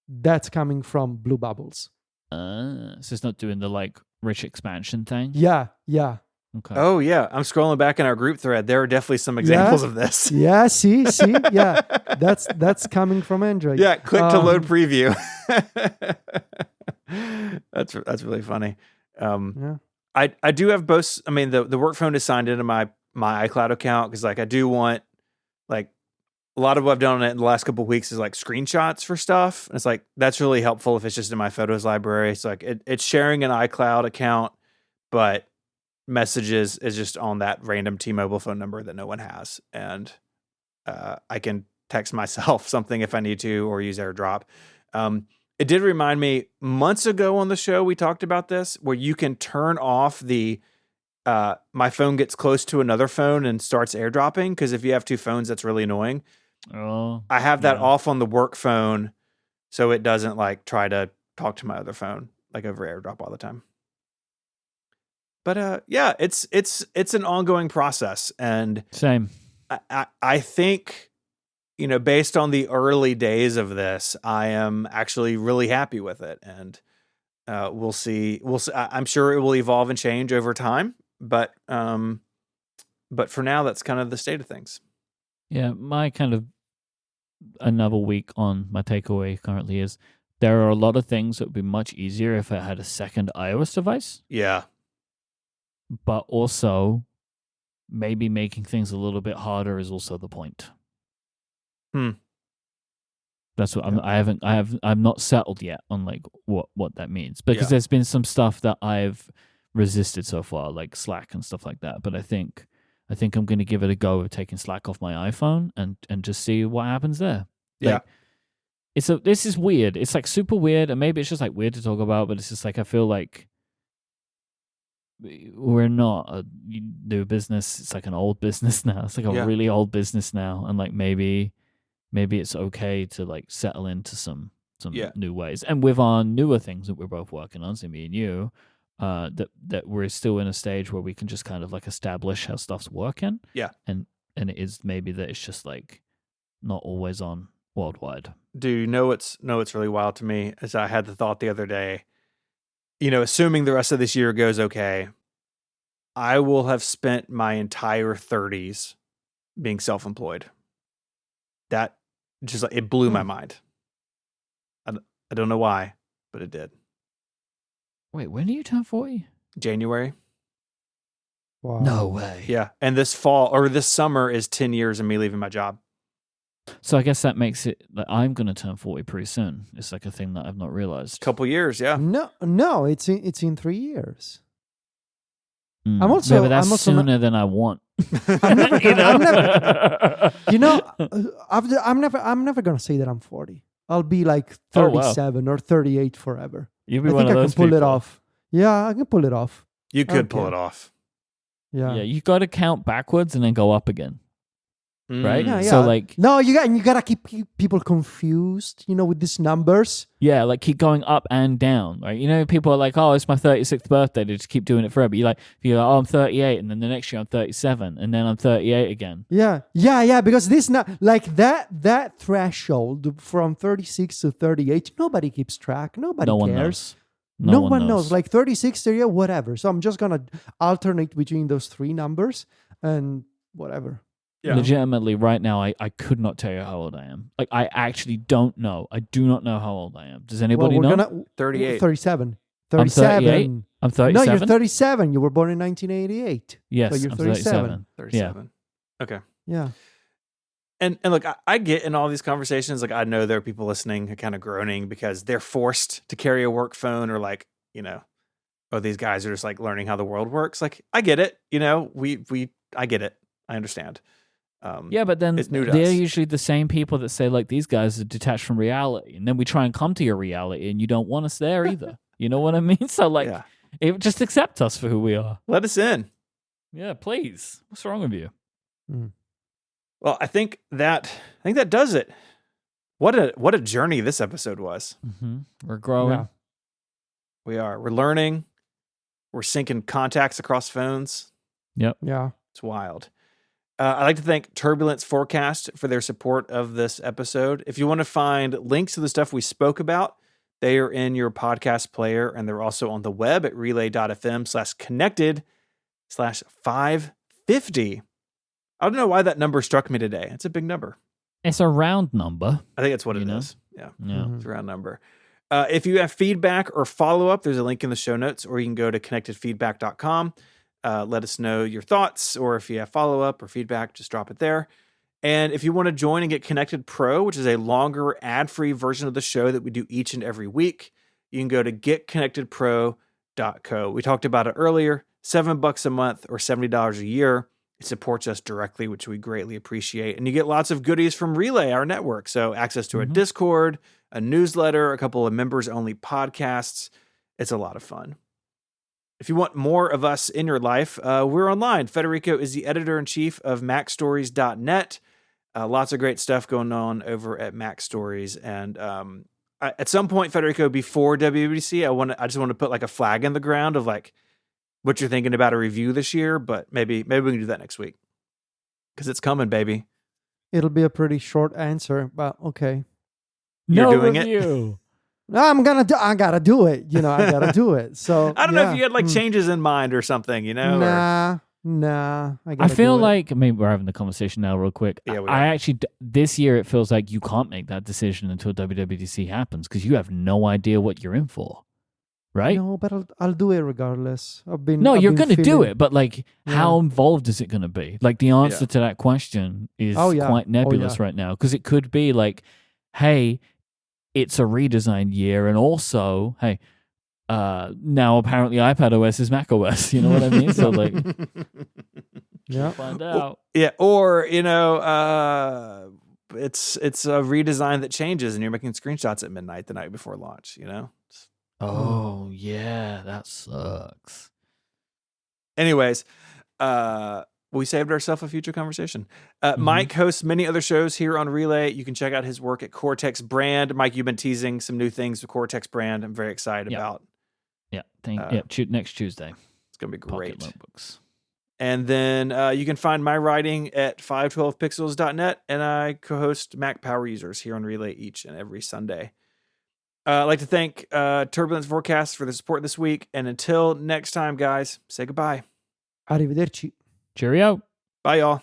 That's coming from Blue Bubbles. So it's not doing the like rich expansion thing? Yeah. Okay. Oh yeah, I'm scrolling back in our group thread. There are definitely some examples of this. Yeah, see, yeah, that's coming from Android. Yeah, click to load preview. That's really funny. I do have both. I mean, the work phone is signed into my iCloud account because like I do want like a lot of what I've done on it in the last couple of weeks is like screenshots for stuff. And it's like that's really helpful if it's just in my photos library. So like it's sharing an iCloud account, but messages is just on that random T-Mobile phone number that no one has. And I can text myself something if I need to, or use AirDrop. It did remind me, months ago on the show, we talked about this, where you can turn off the my phone gets close to another phone and starts airdropping, because if you have two phones, that's really annoying. Oh, I have that off on the work phone, so it doesn't like try to talk to my other phone like over AirDrop all the time. But yeah, it's an ongoing process, and same. I think, you know, based on the early days of this, I am actually really happy with it, and we'll see. I'm sure it will evolve and change over time, but for now, that's kind of the state of things. Yeah, my kind of another week on my takeaway currently is there are a lot of things that would be much easier if I had a second iOS device. Yeah. But also, maybe making things a little bit harder is also the point. That's what I'm not settled yet on like what that means, because there's been some stuff that I've resisted so far, like Slack and stuff like that. But I think I'm going to give it a go of taking Slack off my iPhone and just see what happens there. Like, this is weird. It's like super weird, and maybe it's just like weird to talk about, but it's just like I feel like we're not a new business. It's like an old business now. It's like a really old business now, and like maybe it's okay to like settle into some new ways. And with our newer things that we're both working on, so me and you, that we're still in a stage where we can just kind of like establish how stuff's working. Yeah. And it is maybe that it's just like not always on worldwide. Do you know what's really wild to me is I had the thought the other day, you know, assuming the rest of this year goes okay, I will have spent my entire 30s being self-employed. That just like, it blew my mind. I don't know why, but it did. Wait, when do you turn 40? January. Wow. No way. Yeah, and this summer is 10 years of me leaving my job. So I guess that makes it like I'm going to turn 40 pretty soon. It's like a thing that I've not realized. Couple years, yeah. No, it's in 3 years. I'm also sooner than I want. I'm never gonna say that I'm 40. I'll be like 37 or 38 forever. You'll be one of those people. I can pull it off. Yeah, I can pull it off. You could pull it off. Yeah. Yeah, you got to count backwards and then go up again. Right? Yeah. So like you gotta keep people confused, you know, with these numbers. Yeah, like keep going up and down, right? You know, people are like, "Oh, it's my 36th birthday." They just keep doing it forever. You're like, "Oh, I'm 38," and then the next year I'm 37, and then I'm 38 again. Yeah, because this like that threshold from 36 to 38, nobody keeps track. Nobody cares. No one knows. Like 36, 38, whatever. So I'm just gonna alternate between those three numbers and whatever. Yeah. Legitimately, right now, I could not tell you how old I am. Like, I actually don't know. I do not know how old I am. Does anybody know? 38. 37. 37. I'm 37. No, you're 37. You were born in 1988. Yes, so you're I'm 37. 37. Yeah. Okay. Yeah. And look, I get in all these conversations, like I know there are people listening who kind of groaning because they're forced to carry a work phone, or like, you know, oh, these guys are just like learning how the world works. Like, I get it. You know, I get it. I understand. Yeah, but then they're usually the same people that say, like, these guys are detached from reality. And then we try and come to your reality and you don't want us there either. You know what I mean? So, like, just accept us for who we are. Let us in. Yeah, please. What's wrong with you? Well, I think that does it. What a journey this episode was. Mm-hmm. We're growing. Yeah. We are. We're learning. We're syncing contacts across phones. Yep. Yeah. It's wild. I'd like to thank Turbulence Forecast for their support of this episode. If you want to find links to the stuff we spoke about, they are in your podcast player, and they're also on the web at relay.fm/connected/550. I don't know why that number struck me today. It's a big number. It's a round number. I think that's what it is. Yeah. Mm-hmm. It's a round number. If you have feedback or follow-up, there's a link in the show notes, or you can go to connectedfeedback.com. Let us know your thoughts, or if you have follow-up or feedback, just drop it there. And if you want to join and get Connected Pro, which is a longer ad-free version of the show that we do each and every week, you can go to getconnectedpro.co. We talked about it earlier. $7 a month or $70 a year. It supports us directly, which we greatly appreciate. And you get lots of goodies from Relay, our network. So access to a Discord, a newsletter, a couple of members-only podcasts. It's a lot of fun. If you want more of us in your life, we're online. Federico is the editor-in-chief of MacStories.net. Lots of great stuff going on over at MacStories. And at some point, Federico, before WWDC, I just want to put like a flag in the ground of like what you're thinking about a review this year. But maybe we can do that next week because it's coming, baby. It'll be a pretty short answer, but okay. You're no doing review. I gotta do it. I gotta do it. So I don't know if you had like changes in mind or something, Nah. I feel like, I mean, we're having the conversation now real quick. Yeah, I actually, this year, it feels like you can't make that decision until WWDC happens because you have no idea what you're in for, right? No, but I'll do it regardless. You're going to do it, but like, how involved is it going to be? Like, the answer to that question is quite nebulous right now because it could be like, hey, it's a redesign year, and also, hey, now apparently iPadOS is macOS. You know what I mean? So like, yeah, find out. Yeah, or it's a redesign that changes, and you're making screenshots at midnight the night before launch. Oh yeah, that sucks. Anyways, we saved ourselves a future conversation. Myke hosts many other shows here on Relay. You can check out his work at Cortex Brand. Myke, you've been teasing some new things with Cortex Brand. I'm very excited about. Yeah, next Tuesday. It's going to be great. Pocket notebooks. And then you can find my writing at 512pixels.net, and I co-host Mac Power Users here on Relay each and every Sunday. I'd like to thank Turbulence Forecast for the support this week. And until next time, guys, say goodbye. Arrivederci. Cheerio. Bye, y'all.